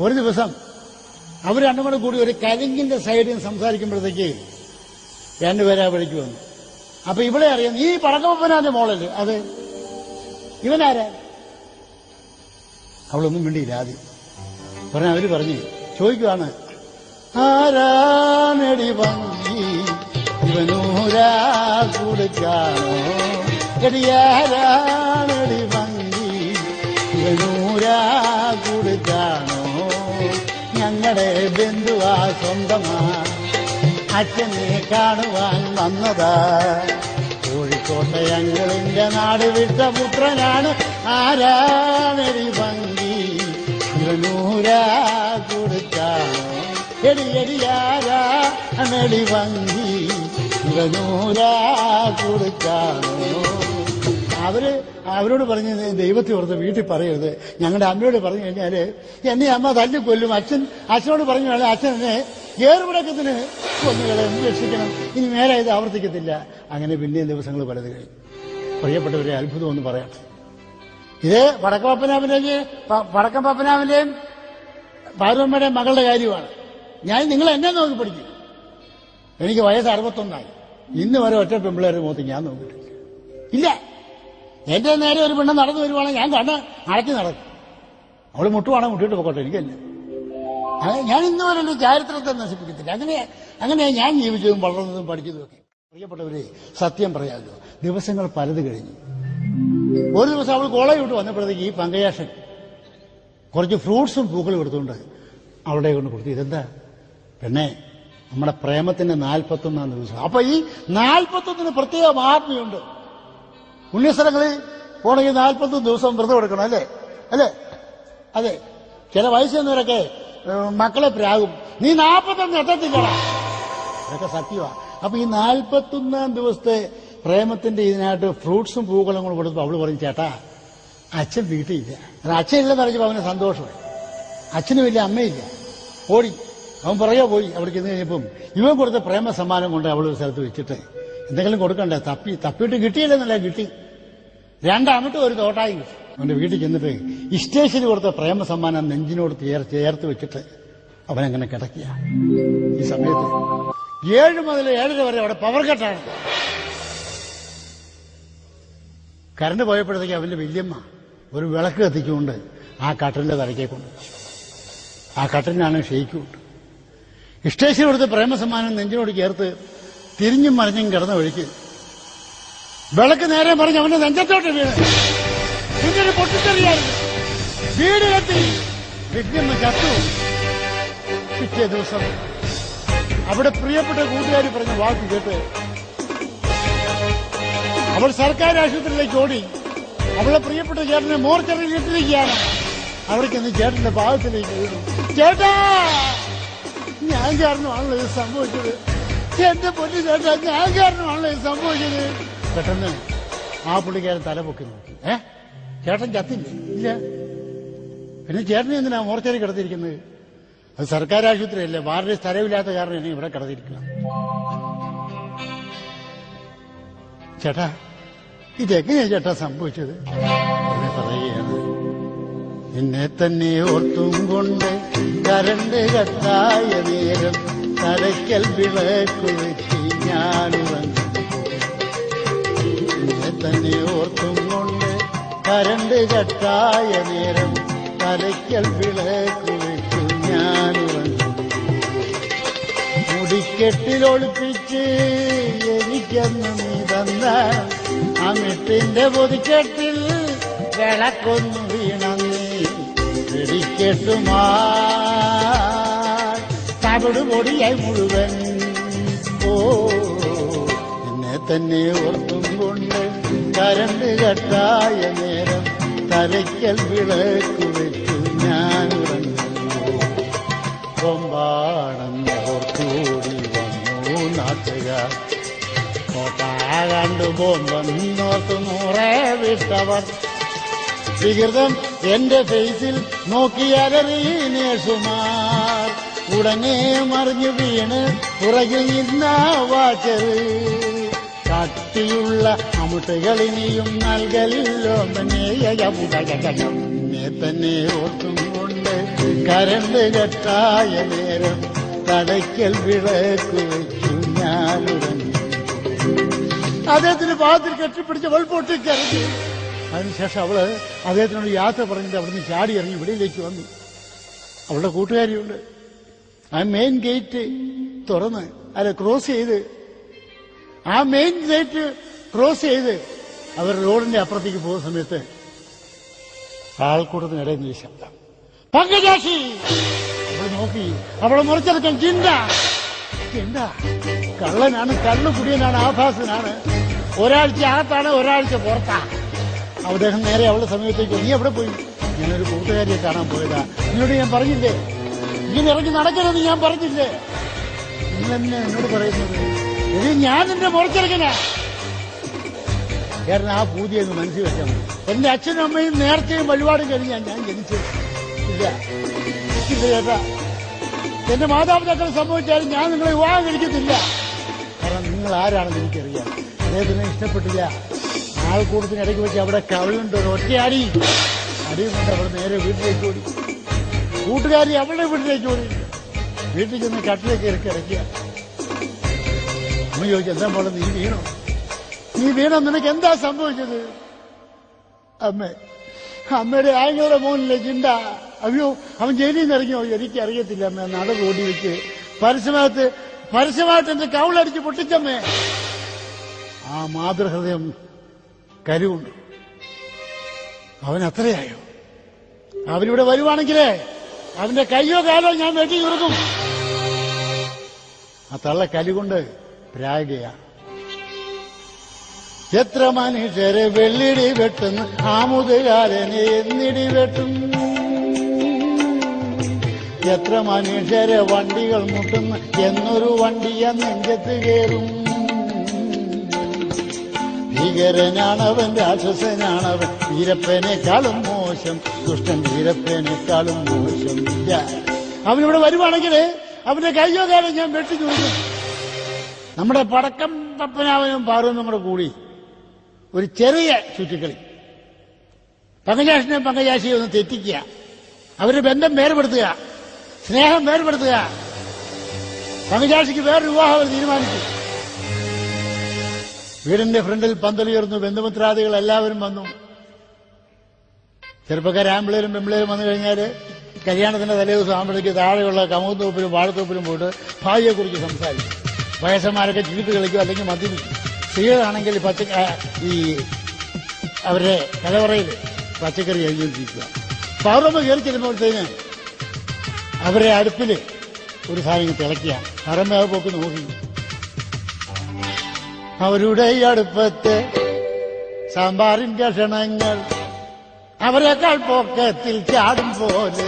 ഒരു ദിവസം അവർ രണ്ടും കൂടെ കൂടി ഒരു കരിങ്കിന്റെ സൈഡിൽ സംസാരിക്കുമ്പോഴത്തേക്ക് രണ്ടുപേരാ വിളിക്ക് വന്നു. അപ്പൊ ഇവിടെ അറിയാം, നീ പടക്കപ്പനാന്റെ മോളല്ലേ? അത് ഇവനാരാ? അവളൊന്നും മിണ്ടിയില്ല. ആദ്യം പറഞ്ഞ അവര് പറഞ്ഞു ചോദിക്കുവാണ്, ആരാനടി ഭംഗി ഇവനൂരാ കൊടുക്കാണോ? എടിയാരാനടി ഭംഗി ഇവനൂരാ കൊടുക്കാണോ? ഞങ്ങളുടെ ബന്ധുവാ സ്വന്തമാ, അച്ഛനെ കാണുവാൻ വന്നതാ. കോഴിക്കോട്ടെ ഞങ്ങളിന്റെ നാട് വിട്ട പുത്രനാണ്. ആരാനടി ഭംഗി ഇവനൂരാ കൊടുക്കാണോ? എടിയാരാ അനടി ഭംഗി ഇവനൂരാ കൊടുക്കാണോ? അവരോട് പറഞ്ഞ് ദൈവത്തെ ഓർത്ത് വീട്ടിൽ പറയരുത്. ഞങ്ങളുടെ അമ്മയോട് പറഞ്ഞു കഴിഞ്ഞാല് എന്നെ അമ്മ തല്ലിക്കൊല്ലും. അച്ഛനോട് പറഞ്ഞു കഴിഞ്ഞാൽ അച്ഛൻ എന്നെ ഏറുപടക്കത്തിന് കൊന്നുകളെ രക്ഷിക്കണം, ഇനി നേരെ ഇത് ആവർത്തിക്കത്തില്ല. അങ്ങനെ പിന്നെയും ദിവസങ്ങൾ പലത് കഴിഞ്ഞു. പ്രിയപ്പെട്ടവരെ, അത്ഭുതം ഒന്ന് പറയട്ടെ. ഇത് പടക്കം പപ്പനാവിന്റെയും പാർവമ്മയുടെയും മകളുടെ കാര്യമാണ്. ഞാൻ നിങ്ങൾ എന്നെ നോക്കി പഠിക്കും. എനിക്ക് വയസ്സ് 61 ഇന്ന് വരെ ഒറ്റ പെമ്പിളേരുടെ മുഖത്ത് ഞാൻ നോക്കിയിട്ടില്ല. ഇല്ല, എന്റെ നേരെ ഒരു പെണ്ണ് നടന്നു വരുവാണെങ്കിൽ ഞാൻ കണ്ണ് അടക്കി നടക്കും. അവള് മുട്ടുവാണെങ്കിൽ മുട്ടിയിട്ട് പോകട്ടെ, എനിക്കല്ല. ഞാൻ ഇന്ന് വരെ എന്റെ ചാരിത്രത്തെ നശിപ്പിക്കത്തില്ല. അങ്ങനെ ഞാൻ ജീവിച്ചതും വളർന്നതും പഠിച്ചതും ഒക്കെ. പ്രിയപ്പെട്ടവരെ, സത്യം പറയാമല്ലോ, ദിവസങ്ങൾ പലത് കഴിഞ്ഞു. ഒരു ദിവസം അവൾ കോളേജ് വിട്ട് വന്നപ്പോഴത്തേക്ക് ഈ പങ്കജാക്ഷൻ കുറച്ച് ഫ്രൂട്ട്സും പൂക്കളും എടുത്തുകൊണ്ട് അവളുടെ കൊണ്ട് കൊടുത്തു. ഇതെന്താ പെണ്ണെ, നമ്മുടെ പ്രേമത്തിന്റെ 41 ദിവസം. അപ്പൊ ഈ 41 പ്രത്യേക മഹാത്മ്യമുണ്ട്. പുണ്യസ്ഥലങ്ങളിൽ പോണെങ്കിൽ 41 ദിവസം വ്രതം എടുക്കണം, അല്ലേ? അതെ. ചില വയസ്സെന്നവരൊക്കെ മക്കളെ പ്രാകും, നീ 41 എത്തത്തില്ലടാ. അതൊക്കെ സത്യമാണ്. അപ്പൊ ഈ 41 ദിവസത്തെ പ്രേമത്തിന്റെ ഇതിനായിട്ട് ഫ്രൂട്ട്സും പൂക്കളും കൂടെ കൊടുത്തപ്പോൾ അവള് പറഞ്ഞു, ചേട്ടാ അച്ഛൻ വീട്ടിലില്ല. അച്ഛൻ ഇല്ലെന്ന് അറിഞ്ഞപ്പോൾ അവന് സന്തോഷമായി. അച്ഛനുമില്ല, അമ്മയില്ല. ഓടി അവൻ പുറകെ പോയി. അവിടെ ചെന്ന് കഴിഞ്ഞപ്പം ഇവൻ കൊടുത്ത പ്രേമ സമ്മാനം കൊണ്ട് അവൾ ഒരു സ്ഥലത്ത് വെച്ചിട്ട് എന്തെങ്കിലും കൊടുക്കണ്ടേ, തപ്പിയിട്ട് കിട്ടിയില്ലെന്നല്ല, കിട്ടി. 2 അമിട്ടും ഒരു തോട്ടായി കിട്ടി. അവന്റെ വീട്ടിൽ ചെന്നിട്ട് ഇസ്റ്റേഷന് കൊടുത്ത പ്രേമ സമ്മാനം നെഞ്ചിനോട് ചേർത്ത് വെച്ചിട്ട് അവനങ്ങനെ കിടക്കുക. ഈ സമയത്ത് 7 മുതൽ 7:30 വരെ അവിടെ പവർ കട്ടാണ്. കറണ്ട് പോയപ്പോഴത്തേക്ക് അവന്റെ വല്യമ്മ ഒരു വിളക്ക് കത്തിച്ചുകൊണ്ട് ആ കട്ടലിന്റെ തലയ്ക്കേ കൊണ്ടു. ആ കട്ടലിനാണ് ഷെയ്ക്കുണ്ട്. ഇഷ്ടേശ്വരി കൊടുത്ത് പ്രേമസമ്മാനം നെഞ്ചിനോട് ചേർത്ത് തിരിഞ്ഞും മറിഞ്ഞും കിടന്ന വഴിക്ക് വിളക്ക് നേരെ പറഞ്ഞ് അവന്റെ നെഞ്ചത്തോട്ട് വീണ് പിന്നീട് പൊട്ടിത്തെറിയായിരുന്നു. വീട് കത്തി വല്യമ്മ ചത്തു. പിറ്റേ ദിവസം അവിടെ പ്രിയപ്പെട്ട കൂട്ടുകാരി പറഞ്ഞ വാക്ക് കേട്ട് അവൾ സർക്കാർ ആശുപത്രിയിലേക്ക് ഓടി. അവളെ പ്രിയപ്പെട്ട ചേട്ടനെ മോർച്ചറിയിൽ ഇട്ടിരിക്കുകയാണ്. അവിടെ ചെന്ന് ചേട്ടന്റെ ഭാഗത്തിലേക്ക് വീണു. ചേട്ടാ, ഞാൻ കാരണമാണല്ലോ ഇത് സംഭവിച്ചത്. എന്റെ പൊന്നു ചേട്ടാ, ഞാൻ കാരണമാണല്ലോ ഇത് സംഭവിച്ചത്. പെട്ടെന്ന് ആ പുള്ളിക്കാരൻ തല പൊക്കി നോക്കി. ചേട്ടൻ ചത്തില്ലേ? ഇല്ല. പിന്നെ ചേട്ടനെ എന്തിനാ മോർച്ചറി കിടത്തിയിരിക്കുന്നത്? അത് സർക്കാർ ആശുപത്രിയല്ലേ, വാർഡിൽ സ്ഥലമില്ലാത്ത കാരണം എന്നെ ഇവിടെ കിടത്തിയിരിക്കണം. ചേട്ടാ, ഇതെങ്ങനെയാ ചേട്ടാ സംഭവിച്ചത്? എന്ന് പറയുകയാണ്. എന്നെ തന്നെ ഓർത്തും കൊണ്ട് കരണ്ട് കട്ടായ നേരം തലയ്ക്കൽ വിളക്കു വെച്ച് ഞാനുറങ്ങി. എന്നെ തന്നെ ഓർത്തും കൊണ്ട് കരണ്ട് കട്ടായ നേരം തലയ്ക്കൽ വിളക്കു വെച്ചു ഞാനുറങ്ങി. മുടിക്കെട്ടിലൊളിപ്പിച്ച് എനിക്കെന്ന് നീ തന്ന ആ മെട്ടിന്റെ പൊതിക്കെട്ടിൽ വിളക്കൊന്നു വീണന്നീ വെടിക്കെട്ടുമാ തവിട് പൊടിയായി മുഴുവൻ. ഓ, എന്നെ തന്നെ ഓർത്തും കൊണ്ട് കരണ്ട് കട്ടായ നേരം തലയ്ക്കൽ വിളക്കു വെച്ചു ഞാനുറങ്ങുന്നു. കൊമ്പാടന്നോർക്കൂടി വന്നു നാട്ടുകാർ. കോട്ടാ കണ്ടു ബോംബെന്നോർത്ത് നൂറേ വിട്ടവർ. വികൃതം എന്റെ ഫേസിൽ നോക്കിയലറി നേഴ്സുമാർ. ഉടനെ മറിഞ്ഞു വീണ് പുറകിൽ നിന്ന വാച്ചറ്. കട്ടിയുള്ള അമുട്ടുകൾ ഇനിയും നൽകലില്ലോ. എന്നെ തന്നെ ഓർത്തും കൊണ്ട് കരണ്ട് കെട്ടായ നേരം തലയ്ക്കൽ വിളക്കു വെച്ചു ഞാനുറങ്ങി. അദ്ദേഹത്തിന് ഭാഗത്തിൽ കെട്ടിപ്പിടിച്ച് വെൾപ്പൊട്ടിക്കരഞ്ഞു. അതിനുശേഷം അവള് അദ്ദേഹത്തിനോട് യാത്ര പറഞ്ഞിട്ട് അവിടുന്ന് ചാടി ഇറങ്ങി വെളിയിലേക്ക് വന്നു. അവളുടെ കൂട്ടുകാരിയുണ്ട്. ആ മെയിൻ ഗേറ്റ് തുറന്ന് ക്രോസ് ചെയ്ത് അവർ റോഡിന്റെ അപ്പുറത്തേക്ക് പോകുന്ന സമയത്ത് ആൾക്കൂട്ടത്തിനിടയിൽ നിന്ന് ശബ്ദം, പങ്കജാക്ഷി. അവൾ നോക്കി. അവളെ മുറിച്ചെടുക്കാൻ ചിന്ത. കള്ളനാണ്, കള്ളുകുടിയനാണ്, ആഭാസനാണ്. ഒരാഴ്ച അകത്താണ്, ഒരാഴ്ച പുറത്താ. അദ്ദേഹം നേരെ അവളുടെ സമയത്തേക്ക്, നീ എവിടെ പോയി? ഞാനൊരു കൂട്ടുകാരിയെ കാണാൻ പോയതാ. നിന്നോട് ഞാൻ പറഞ്ഞില്ലേ ഇങ്ങനെ ഇറങ്ങി നടക്കരുതെന്ന് ഞാൻ പറഞ്ഞില്ലേ? നിങ്ങളെന്നെ എന്നോട് പറയുന്നത്? ഇത് ഞാൻ എന്റെ മുറിച്ചെടുക്കനാ. കാരണം ആ പൂജയെന്ന് മനസ്സിൽ വെച്ചാൽ മതി. എന്റെ അച്ഛനും അമ്മയും നേർച്ചയും വഴിപാടും കഴിഞ്ഞാൽ ഞാൻ ജനിച്ചത് ഇല്ല ചേട്ടാ. എന്റെ മാതാപിതാക്കൾ സംഭവിച്ചാലും ഞാൻ നിങ്ങളെ വിവാഹം കഴിക്കത്തില്ല. കാരണം നിങ്ങൾ ആരാണെന്ന് എനിക്കറിയാം. അദ്ദേഹത്തിന് ഇഷ്ടപ്പെട്ടില്ല. ആൾക്കൂട്ടത്തിനിടയ്ക്ക് വെച്ച് അവിടെ കവിളുണ്ട് ഒരു ഒറ്റയാടി. അടിയും കൊണ്ട് അവിടെ നേരെ വീട്ടിലേക്ക് ഓടി. കൂട്ടുകാരി അവളുടെ വീട്ടിലേക്ക് ഓടി. വീട്ടിൽ ചെന്ന് കട്ടിലേക്ക് ഇറക്കുക. അമ്മ ചോദിച്ചു, എന്താ പോലെ നീ വീണോ? നിനക്ക് എന്താ സംഭവിച്ചത്? അമ്മയുടെ ആങ്ങളുടെ മോനിലെ ചിണ്ട. അയ്യോ, അവൻ ജയിലിൽ നിന്ന് ഇറങ്ങിയോ? എനിക്കറിയത്തില്ല അമ്മ. നട ഓടി വെച്ച് പരസ്യമായിട്ട് എന്റെ കവിളടിച്ച് പൊട്ടിച്ചമ്മേ. ആ മാതൃഹൃദയം കരുവുണ്ട്. അവൻ അത്രയായോ? അവനിവിടെ വരുവാണെങ്കിലേ അവന്റെ കയ്യോ കാലോ ഞാൻ വെട്ടി കൊടുക്കും. ആ തള്ള കലുകൊണ്ട് പ്രാഗയാ. എത്ര മനുഷ്യരെ വെള്ളിടി വെട്ടുന്നു, ആമുതുകാരനെ എന്നിടി വെട്ടും. എത്ര മനുഷ്യരെ വണ്ടികൾ മുട്ടുന്നു, എന്നൊരു വണ്ടിയ നെഞ്ചത്ത് കയറും. ഭീകരനാണവൻ, രാക്ഷസനാണവൻ, വീരപ്പനേക്കാളും മോശം. ദുഷ്ടൻ വീരപ്പനേക്കാളും മോശം. അവനിവിടെ വരുവാണെങ്കിൽ അവന്റെ കയ്യോ കാലം ഞാൻ വെട്ടിച്ചു കൊടുക്കും. നമ്മുടെ പടക്കം പപ്പനാവനും പാറും കൂടെ കൂടി ഒരു ചെറിയ ചുറ്റിക്കളി. പങ്കജാക്ഷിനെയും പങ്കജാക്ഷിയെ ഒന്ന് തെറ്റിക്കുക, അവരുടെ ബന്ധം വേർപെടുത്തുക, സ്നേഹം വേർപെടുത്തുക. പങ്കജാക്ഷിക്ക് വേറൊരു വിവാഹം അവർ തീരുമാനിച്ചു. വീടിന്റെ ഫ്രണ്ടിൽ പന്തലുയർന്നു. ബന്ധുമിത്രാദികൾ എല്ലാവരും വന്നു. ചെറുപ്പക്കാർ ആമ്പിളേരും പെമ്പിളേരും വന്നു കഴിഞ്ഞാൽ കല്യാണത്തിന്റെ തലേദിവസം ആകുമ്പോഴേക്ക് താഴെയുള്ള കമുകത്തോപ്പിലും വാഴത്തോപ്പിലും പോയിട്ട് ഭാര്യയെക്കുറിച്ച് സംസാരിക്കും. വയസ്സന്മാരൊക്കെ ചീട്ട് കളിക്കും, അല്ലെങ്കിൽ മദ്യപിക്കും. സ്ത്രീകളാണെങ്കിൽ ഈ അവരുടെ കലവറയിൽ പച്ചക്കറി കഴിച്ചുകൊണ്ടിരിക്കുക. പൗർണമ കയറി ചെല്ലുമ്പോഴത്തേന് അവരുടെ അടുപ്പിൽ ഒരു സാധനം തിളക്കുക. പറമ്പ പോക്ക് നോക്കി. അവരുടെ അടുപ്പത്ത് സാമ്പാറിൻ കഷണങ്ങൾ അവരെക്കാൾ പൊക്കത്തിൽ ചാടും പോലെ.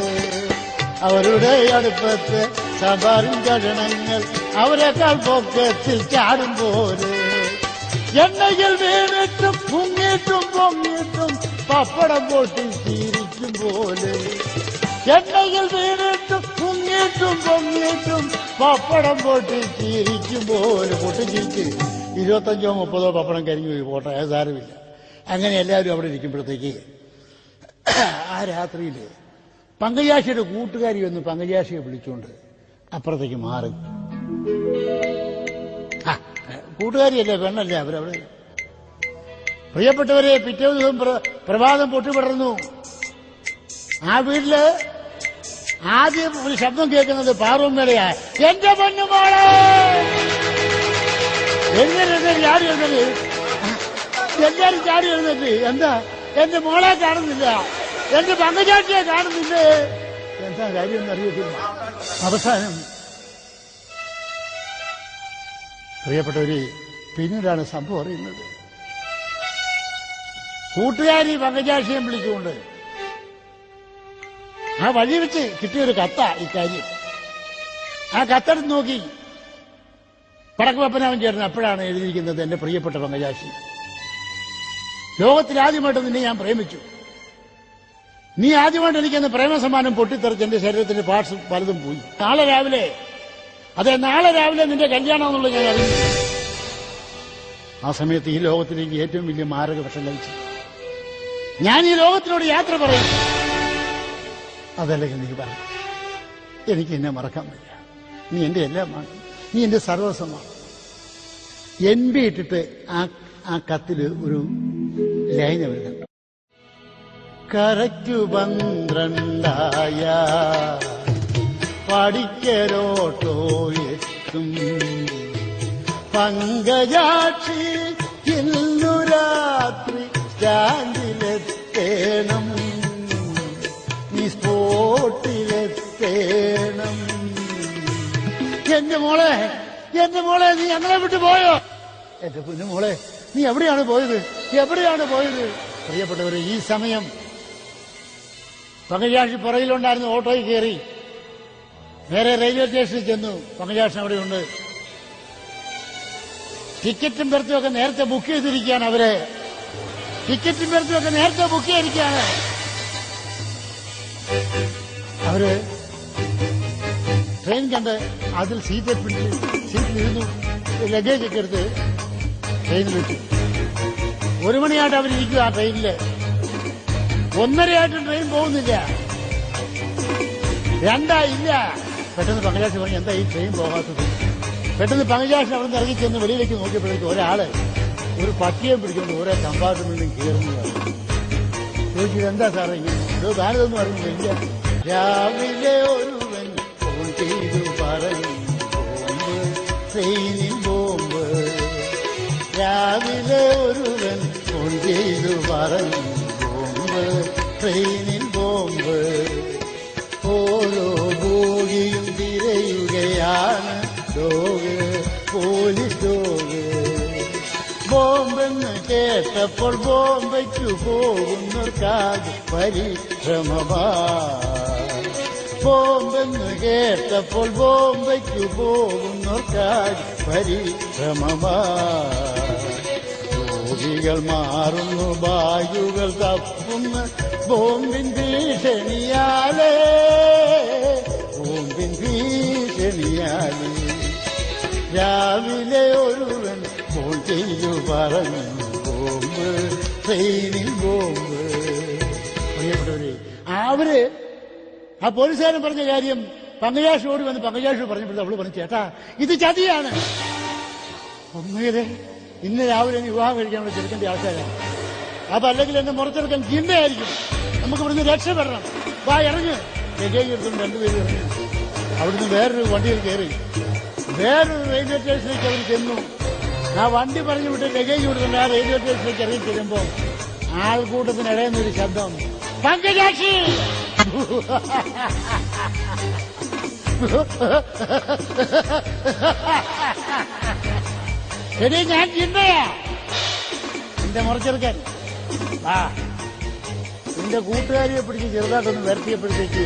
അവരുടെ അടുപ്പത്ത് സാമ്പാറിൻ കഷണങ്ങൾ അവരെക്കാൾ പൊക്കത്തിൽ ചാടും പോലെ. എണ്ണയിൽ വീണിട്ടും മുങ്ങിയിട്ടും പൊങ്ങിയിട്ടും പപ്പടം പൊട്ടി ചിരിക്കും പോലെ. എണ്ണയിൽ വീണിട്ടും മുങ്ങിയിട്ടും പൊങ്ങിയിട്ടും പപ്പടം പൊട്ടി ചിരിക്കും പോലെ. പൊട്ടിച്ചിരിച്ച് 25 or 30 പപ്പടം കരിഞ്ഞു പോയി. പോട്ടെ, അത് സാരമില്ല. അങ്ങനെ എല്ലാവരും അവിടെ ഇരിക്കുമ്പോഴത്തേക്ക് ആ രാത്രിയിൽ പങ്കജാക്ഷിയുടെ കൂട്ടുകാരി വന്ന് പങ്കജാക്ഷിയെ വിളിച്ചുകൊണ്ട് അപ്പുറത്തേക്ക് മാറി. കൂട്ടുകാരിയല്ലേ, പെണ്ണല്ലേ അവരവിടെ. പ്രിയപ്പെട്ടവരെ, പിറ്റേ ദിവസം പ്രഭാതം പൊട്ടിപ്പടർന്നു. ആ വീട്ടില് ആദ്യം ഒരു ശബ്ദം കേൾക്കുന്നത് പാറുമ്മയുടെയാ. എന്റെ പൊന്നുമോളെ എങ്ങനെ ചാടി എഴുന്നത്, എല്ലാരും ചാടി എഴുന്നത്. എന്താ, എന്റെ മോളെ കാണുന്നില്ല, എന്റെ പങ്കജാക്ഷിയെ കാണുന്നില്ലേ, എന്താ കാര്യമൊന്നും അറിയത്തില്ല. അവസാനം പ്രിയപ്പെട്ടവര്, പിന്നീടാണ് സംഭവം അറിയുന്നത്. കൂട്ടുകാരി പങ്കജാക്ഷിയെ വിളിച്ചുകൊണ്ട് ആ വഴി വെച്ച് കിട്ടിയൊരു കത്ത ഇക്കാര്യം. ആ കത്തെടുത്ത് നോക്കി. പടക്ക് പപ്പനാവൻ ചേർന്ന് അപ്പോഴാണ് എഴുതിയിരിക്കുന്നത്, എന്റെ പ്രിയപ്പെട്ട പങ്കജാക്ഷി, ലോകത്തിൽ ആദ്യമായിട്ട് നിന്നെ ഞാൻ പ്രേമിച്ചു. നീ ആദ്യമായിട്ട് എനിക്കെന്ന് പ്രേമസമ്മാനം പൊട്ടിത്തെറിച്ച് എന്റെ ശരീരത്തിന്റെ പാർട്സ് പലതും പോയി. നാളെ രാവിലെ നിന്റെ കല്യാണം എന്നുള്ളത് ഞാൻ അറിഞ്ഞു. ആ സമയത്ത് ഈ ലോകത്തിലേക്ക് ഏറ്റവും വലിയ മാരക വിഷം കഴിച്ചു. ഞാൻ ഈ ലോകത്തിനോട് യാത്ര പറയും. അതല്ലെങ്കിൽ നീ പറഞ്ഞു, എനിക്ക് എന്നെ മറക്കാൻ വയ്യ. നീ എന്റെ എല്ലാമാണ്, നീ എന്റെ സർവസ്വമാണ്. NB ഇട്ടിട്ട് ആ കത്തില് ഒരു ലൈൻ വരുന്നുണ്ട്. കറക്റ്റ് 12 പഠിക്കലോട്ടോ എത്തും പങ്കജാക്ഷി ഇന്നു രാത്രി സ്റ്റാൻഡിലെത്തേണം, നീ സ്പോട്ടിലെത്തേണം. എന്റെ മോളെ നീ അങ്ങനെ വിട്ടു പോയോ? എന്റെ കുഞ്ഞുമോളെ, നീ എവിടെയാണ് പോയത്? പ്രിയപ്പെട്ടവരെ, ഈ സമയം പങ്കജാക്ഷി പുറകിലുണ്ടായിരുന്ന ഓട്ടോയിൽ കയറി നേരെ റെയിൽവേ സ്റ്റേഷനിൽ ചെന്നു. പങ്കജാക്ഷി അവിടെയുണ്ട്. ടിക്കറ്റും ബെർത്തും ഒക്കെ നേരത്തെ ബുക്ക് ചെയ്തിരിക്കുകയാണ്. അവര് ട്രെയിൻ കണ്ട് അതിൽ സീറ്റിലിരുന്നു. ലഗേജ് ഒക്കെ എടുത്ത് ട്രെയിനിൽ വെച്ചു. 1 മണിയായിട്ട് അവരിയ്ക്കുക ആ ട്രെയിനില്. 1:30 ട്രെയിൻ പോകുന്നില്ല. 2 ഇല്ല. പെട്ടെന്ന് പങ്കജാക്ഷി പറഞ്ഞു, എന്താ ഈ ട്രെയിൻ പോകാത്തത്? പെട്ടെന്ന് പങ്കജാക്ഷി അവിടെ നിന്ന് ഇറങ്ങി ചെന്ന് വെളിയിലേക്ക് നോക്കിയപ്പോഴേക്കും ഒരാള് ഒരു പട്ടിയെ പിടിച്ചുകൊണ്ട് ഓരോ കമ്പാർട്ട്മെന്റിലും കയറുന്നതാണ്. ചോദിച്ചത്, എന്താ സാറേ ഇങ്ങനെ? താനതൊന്നും അറിഞ്ഞില്ല. രാവിലെ ഒരുവൻ ഫോൺ ചെയ്തു പറഞ്ഞു ട്രെയിനിൽ ബോംബ്. രാവിലെ ഒരുവൻ ഫോൺ ചെയ്തു പറഞ്ഞു ട്രെയിനിൽ ബോംബ്. ഓരോ ബോഗിയും തിരയുകയാണ് പോലീസ് ഡോഗ്. ബോംബെന്ന് കേട്ടപ്പോൾ ബോംബയ്ക്കു പോകുന്നവർക്കാകെ പരിശ്രമമാ. ബോംബെന്ന് കേട്ടപ്പോൾ ബോംബയ്ക്കു പോകുന്നവർക്കാകെ പരിശ്രമമാ. രോഗികൾ മാറുന്നു, ബാഗുകൾ തപ്പുന്നു ബോംബിൻ ഭീഷണിയാലേ. രാവിലെ ഒരുവൻ ഫോൺ ചെയ്തു പറഞ്ഞു ബോംബ്, ട്രെയിനിൽ ബോംബ്. പ്രിയപ്പെട്ടവരെ, ആ പോലീസുകാരൻ പറഞ്ഞ കാര്യം പങ്കജാക്ഷി ഓടി വന്ന് പങ്കജാക്ഷി പറഞ്ഞപ്പോൾ അവള് പറഞ്ഞു, ചേട്ടാ ഇത് ചതിയാണ്. ഒന്നുകിൽ ഇന്ന് രാവിലെ ഇനി വിവാഹം കഴിക്കാനുള്ള ചെറുക്കന്റെ ആൾക്കാരാണ്. അതല്ലെങ്കിൽ എന്നെ മുറച്ചെടുക്കാൻ ജിണ്ടയായിരിക്കും. നമുക്ക് ഇവിടുന്ന് രക്ഷപ്പെടണം. വാ ഇറങ്ങ്. ലഗേജ് എടുത്തും രണ്ടുപേരും ഇറങ്ങി. അവിടുന്ന് വേറൊരു വണ്ടിയിൽ കയറി വേറൊരു റെയിൽവേ സ്റ്റേഷനിലേക്ക് അവർ ചെന്നു. ആ വണ്ടി പറഞ്ഞു വിട്ട് ലഗേജ് കൊടുത്തുണ്ട് ആ റെയിൽവേ സ്റ്റേഷനിലേക്ക് ഇറങ്ങി ചെല്ലുമ്പോൾ ആൾക്കൂട്ടത്തിനിടയുന്നൊരു ശബ്ദം, പങ്കജാക്ഷി. ശരി, ഞാൻ ചിന്തയാ എന്റെ മുറച്ചെടുക്കാൻ. ആ എന്റെ കൂട്ടുകാരിയെ പിടിച്ച് ചെറുതായിട്ടൊന്ന് വരുത്തിയപ്പോഴത്തേക്ക്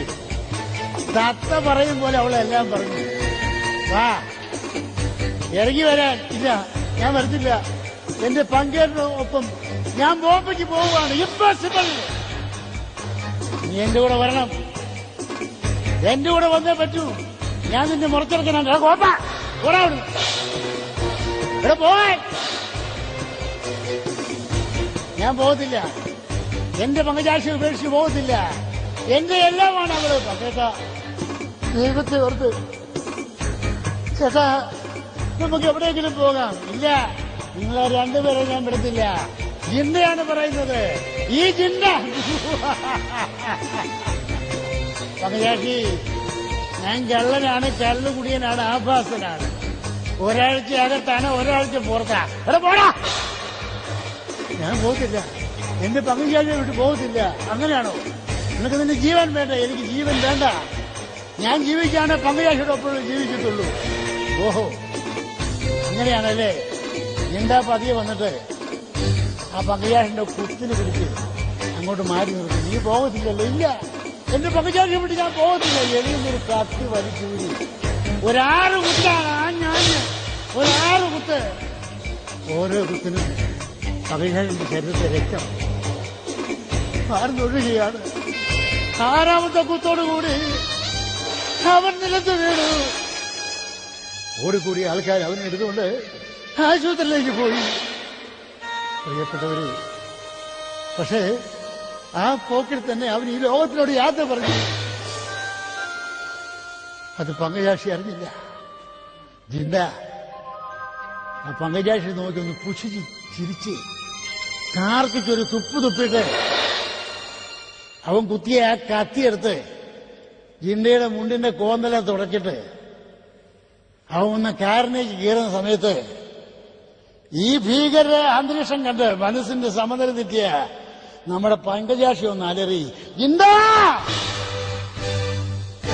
തത്ത പറയും പോലെ അവളെല്ലാം പറഞ്ഞു. വാ ഇറങ്ങി വരാൻ. ഇല്ല, ഞാൻ വരത്തില്ല. എന്റെ പങ്കേറിനൊപ്പം ഞാൻ ബോംബയ്ക്ക് പോവുകയാണ്. ഇമ്പോസിബിൾ. നീ എന്റെ കൂടെ വരണം. എന്റെ കൂടെ വന്നേ പറ്റൂ. ഞാൻ നിന്നെ മുറച്ചെടുക്കാനാണ്. കോപ്പ ഓടാവിടുന്നു. ഇവിടെ പോവാൻ ഞാൻ പോകത്തില്ല. എന്റെ പങ്കജാക്ഷി ഉപേക്ഷിച്ച് പോകത്തില്ല. എന്റെ എല്ലാമാണ് അവള്. ചേട്ടാ, ദൈവത്തെ ഓർത്ത് ചേട്ടാ, നമുക്ക് എവിടെയെങ്കിലും പോകാം. ഇല്ല, നിങ്ങളെ രണ്ടുപേരെ ഞാൻ വിടത്തില്ല. ജിണ്ടയാണ് പറയുന്നത്. ഈ ജിണ്ട. പങ്കജാക്ഷി, ഞാൻ കള്ളനാണ്, കള്ളുകുടിയനാണ്, ആഭാസനാണ്. ഒരാഴ്ച അകത്താണ്, ഒരാഴ്ച പുറത്താ. എവിടെ പോടാ. ഞാൻ പോകത്തില്ല. എന്റെ പങ്കജാക്ഷിയെ വിട്ട് പോകത്തില്ല. അങ്ങനെയാണോ? നിനക്ക് നിന്റെ ജീവൻ വേണ്ട. എനിക്ക് ജീവൻ വേണ്ട. ഞാൻ ജീവിക്കാണ് പങ്കജാക്ഷിയുടെ ഒപ്പം ജീവിക്കത്തുള്ളൂ. ഓഹോ, അങ്ങനെയാണല്ലേ? എന്താ പതിയെ വന്നിട്ട് ആ പങ്കജാക്ഷിന്റെ കുത്തിന് പിടിച്ച് അങ്ങോട്ട് മാറി നിർത്തി. നീ പോകത്തില്ലല്ലോ. ഇല്ല, എന്റെ പങ്കജാക്ഷിയെ വിട്ട് ഞാൻ പോകത്തില്ല. എഴുന്നൊരു കത്തി വലിച്ചൂരി ഒരാറ് കുത്താണ്. ഞാൻ ഒരാറ് കുത്ത്. ഓരോ കുത്തിനും പങ്കജാക്ഷിന്റെ ശരീരത്തെ രക്തം മാറുന്നൊഴുകയാണ്. ആറാമത്തെ കുത്തോടുകൂടി അവൻ നിലത്ത് വീണു. ഓടിക്കൂടിയ ആൾക്കാർ അവനെ എടുത്തുകൊണ്ട് ആശുപത്രിയിലേക്ക് പോയി. പ്രിയപ്പെട്ടവര്, പക്ഷേ ആ പോക്കിൽ തന്നെ അവൻ ഈ ലോകത്തിനോട് യാത്ര പറഞ്ഞു. അത് പങ്കജാക്ഷി അറിഞ്ഞില്ല. ജിണ്ട ആ പങ്കജാക്ഷി നോക്കിയൊന്ന് പുഷിച്ച് ചിരിച്ച് കാർക്കിച്ചൊരു തുപ്പ് തുപ്പിട്ട് അവൻ കുത്തിയ ആ കത്തിയെടുത്ത് ജിണ്ടയുടെ മുണ്ടിന്റെ കോന്തല തുടച്ചിട്ട് അവൻ ഒന്ന് കാറിനേക്ക് കയറുന്ന സമയത്ത് ഈ ഭീകര അന്തരീക്ഷം കണ്ട് മനസ്സിന്റെ സമനില തെറ്റിയ നമ്മുടെ പങ്കജാക്ഷി ഒന്ന് അലറി, ജിണ്ടാ,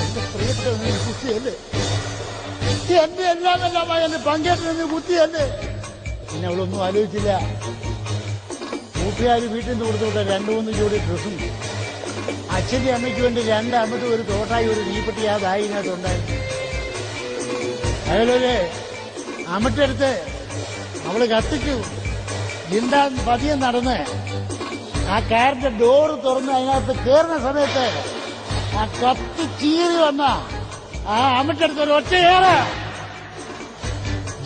എന്റെ പ്രിയപ്പെട്ട കുത്തിയല്ലേ, എന്റെ എല്ലാമെല്ലാമായി എന്റെ പങ്കേറ്റിന് കുത്തിയല്ലേ. പിന്നെ അവളൊന്നും ആലോചിച്ചില്ല. കൂട്ടുകാർ വീട്ടിൽ നിന്ന് കൊടുത്തുവിട്ട 2-3 ജോഡി ഡ്രസ്സും അച്ഛന്റെ അമ്മയ്ക്ക് വേണ്ടി 2 അമ്മയ്ക്ക് ഒരു തോട്ടായി ഒരു തീപ്പെട്ടി ആ ബാഗിനകത്തുണ്ടായിരുന്നു. അതിലൊരു അമ്മട്ടെടുത്ത് അവള് കത്തിച്ചു. ജിണ്ടാ പതിയെ നടന്ന് ആ കാറിന്റെ ഡോറ് തുറന്ന് അതിനകത്ത് കയറുന്ന സമയത്ത് ആ കത്തി ചീറി വന്ന ആ അമ്മട്ടെടുത്ത് ഒരു ഒറ്റയേറെ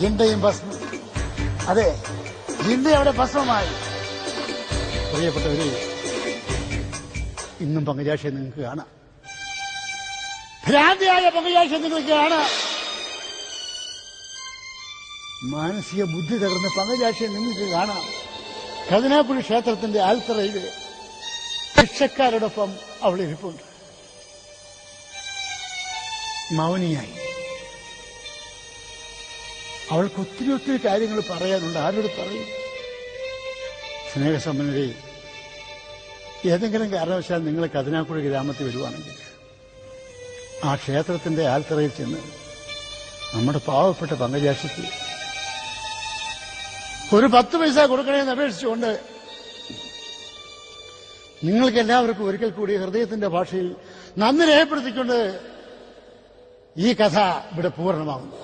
ജിണ്ടയും ഭസ്മം. അതെ, ജിണ്ട അവിടെ ഭസ്മമായി. പ്രിയപ്പെട്ടവര്, ഇന്നും പങ്കജാക്ഷിയെ നിങ്ങൾക്ക് കാണാം. ഭ്രാന്തിയായ പങ്കജാക്ഷിയെ നിങ്ങൾക്ക് കാണാം. മാനസിക ബുദ്ധി തകർന്ന പങ്കജാക്ഷിയെ നിങ്ങൾക്ക് കാണാം. കതിനാപ്പുഴ ക്ഷേത്രത്തിന്റെ ആൽത്തറയിൽ ഭിക്ഷക്കാരോടൊപ്പം അവൾ ഇരിപ്പുണ്ട്, മൗനിയായി. അവൾക്ക് ഒത്തിരി ഒത്തിരി കാര്യങ്ങൾ പറയാനുണ്ട്. ആരോട് പറയും? സ്നേഹസമ്പന്നരെ, ഏതെങ്കിലും കാരണവശാൽ നിങ്ങൾ കതിനാക്കുഴ ഗ്രാമത്തിൽ വരുവാണെങ്കിൽ ആ ക്ഷേത്രത്തിന്റെ ആൽത്തറയിൽ ചെന്ന് നമ്മുടെ പാവപ്പെട്ട പങ്കജാക്ഷിക്ക് ഒരു 10 പൈസ കൊടുക്കണമെന്ന് അപേക്ഷിച്ചുകൊണ്ട് നിങ്ങൾക്ക് എല്ലാവർക്കും ഒരിക്കൽ കൂടി ഹൃദയത്തിന്റെ ഭാഷയിൽ നന്ദി രേഖപ്പെടുത്തിക്കൊണ്ട് ഈ കഥ ഇവിടെ പൂർണ്ണമാകുന്നു.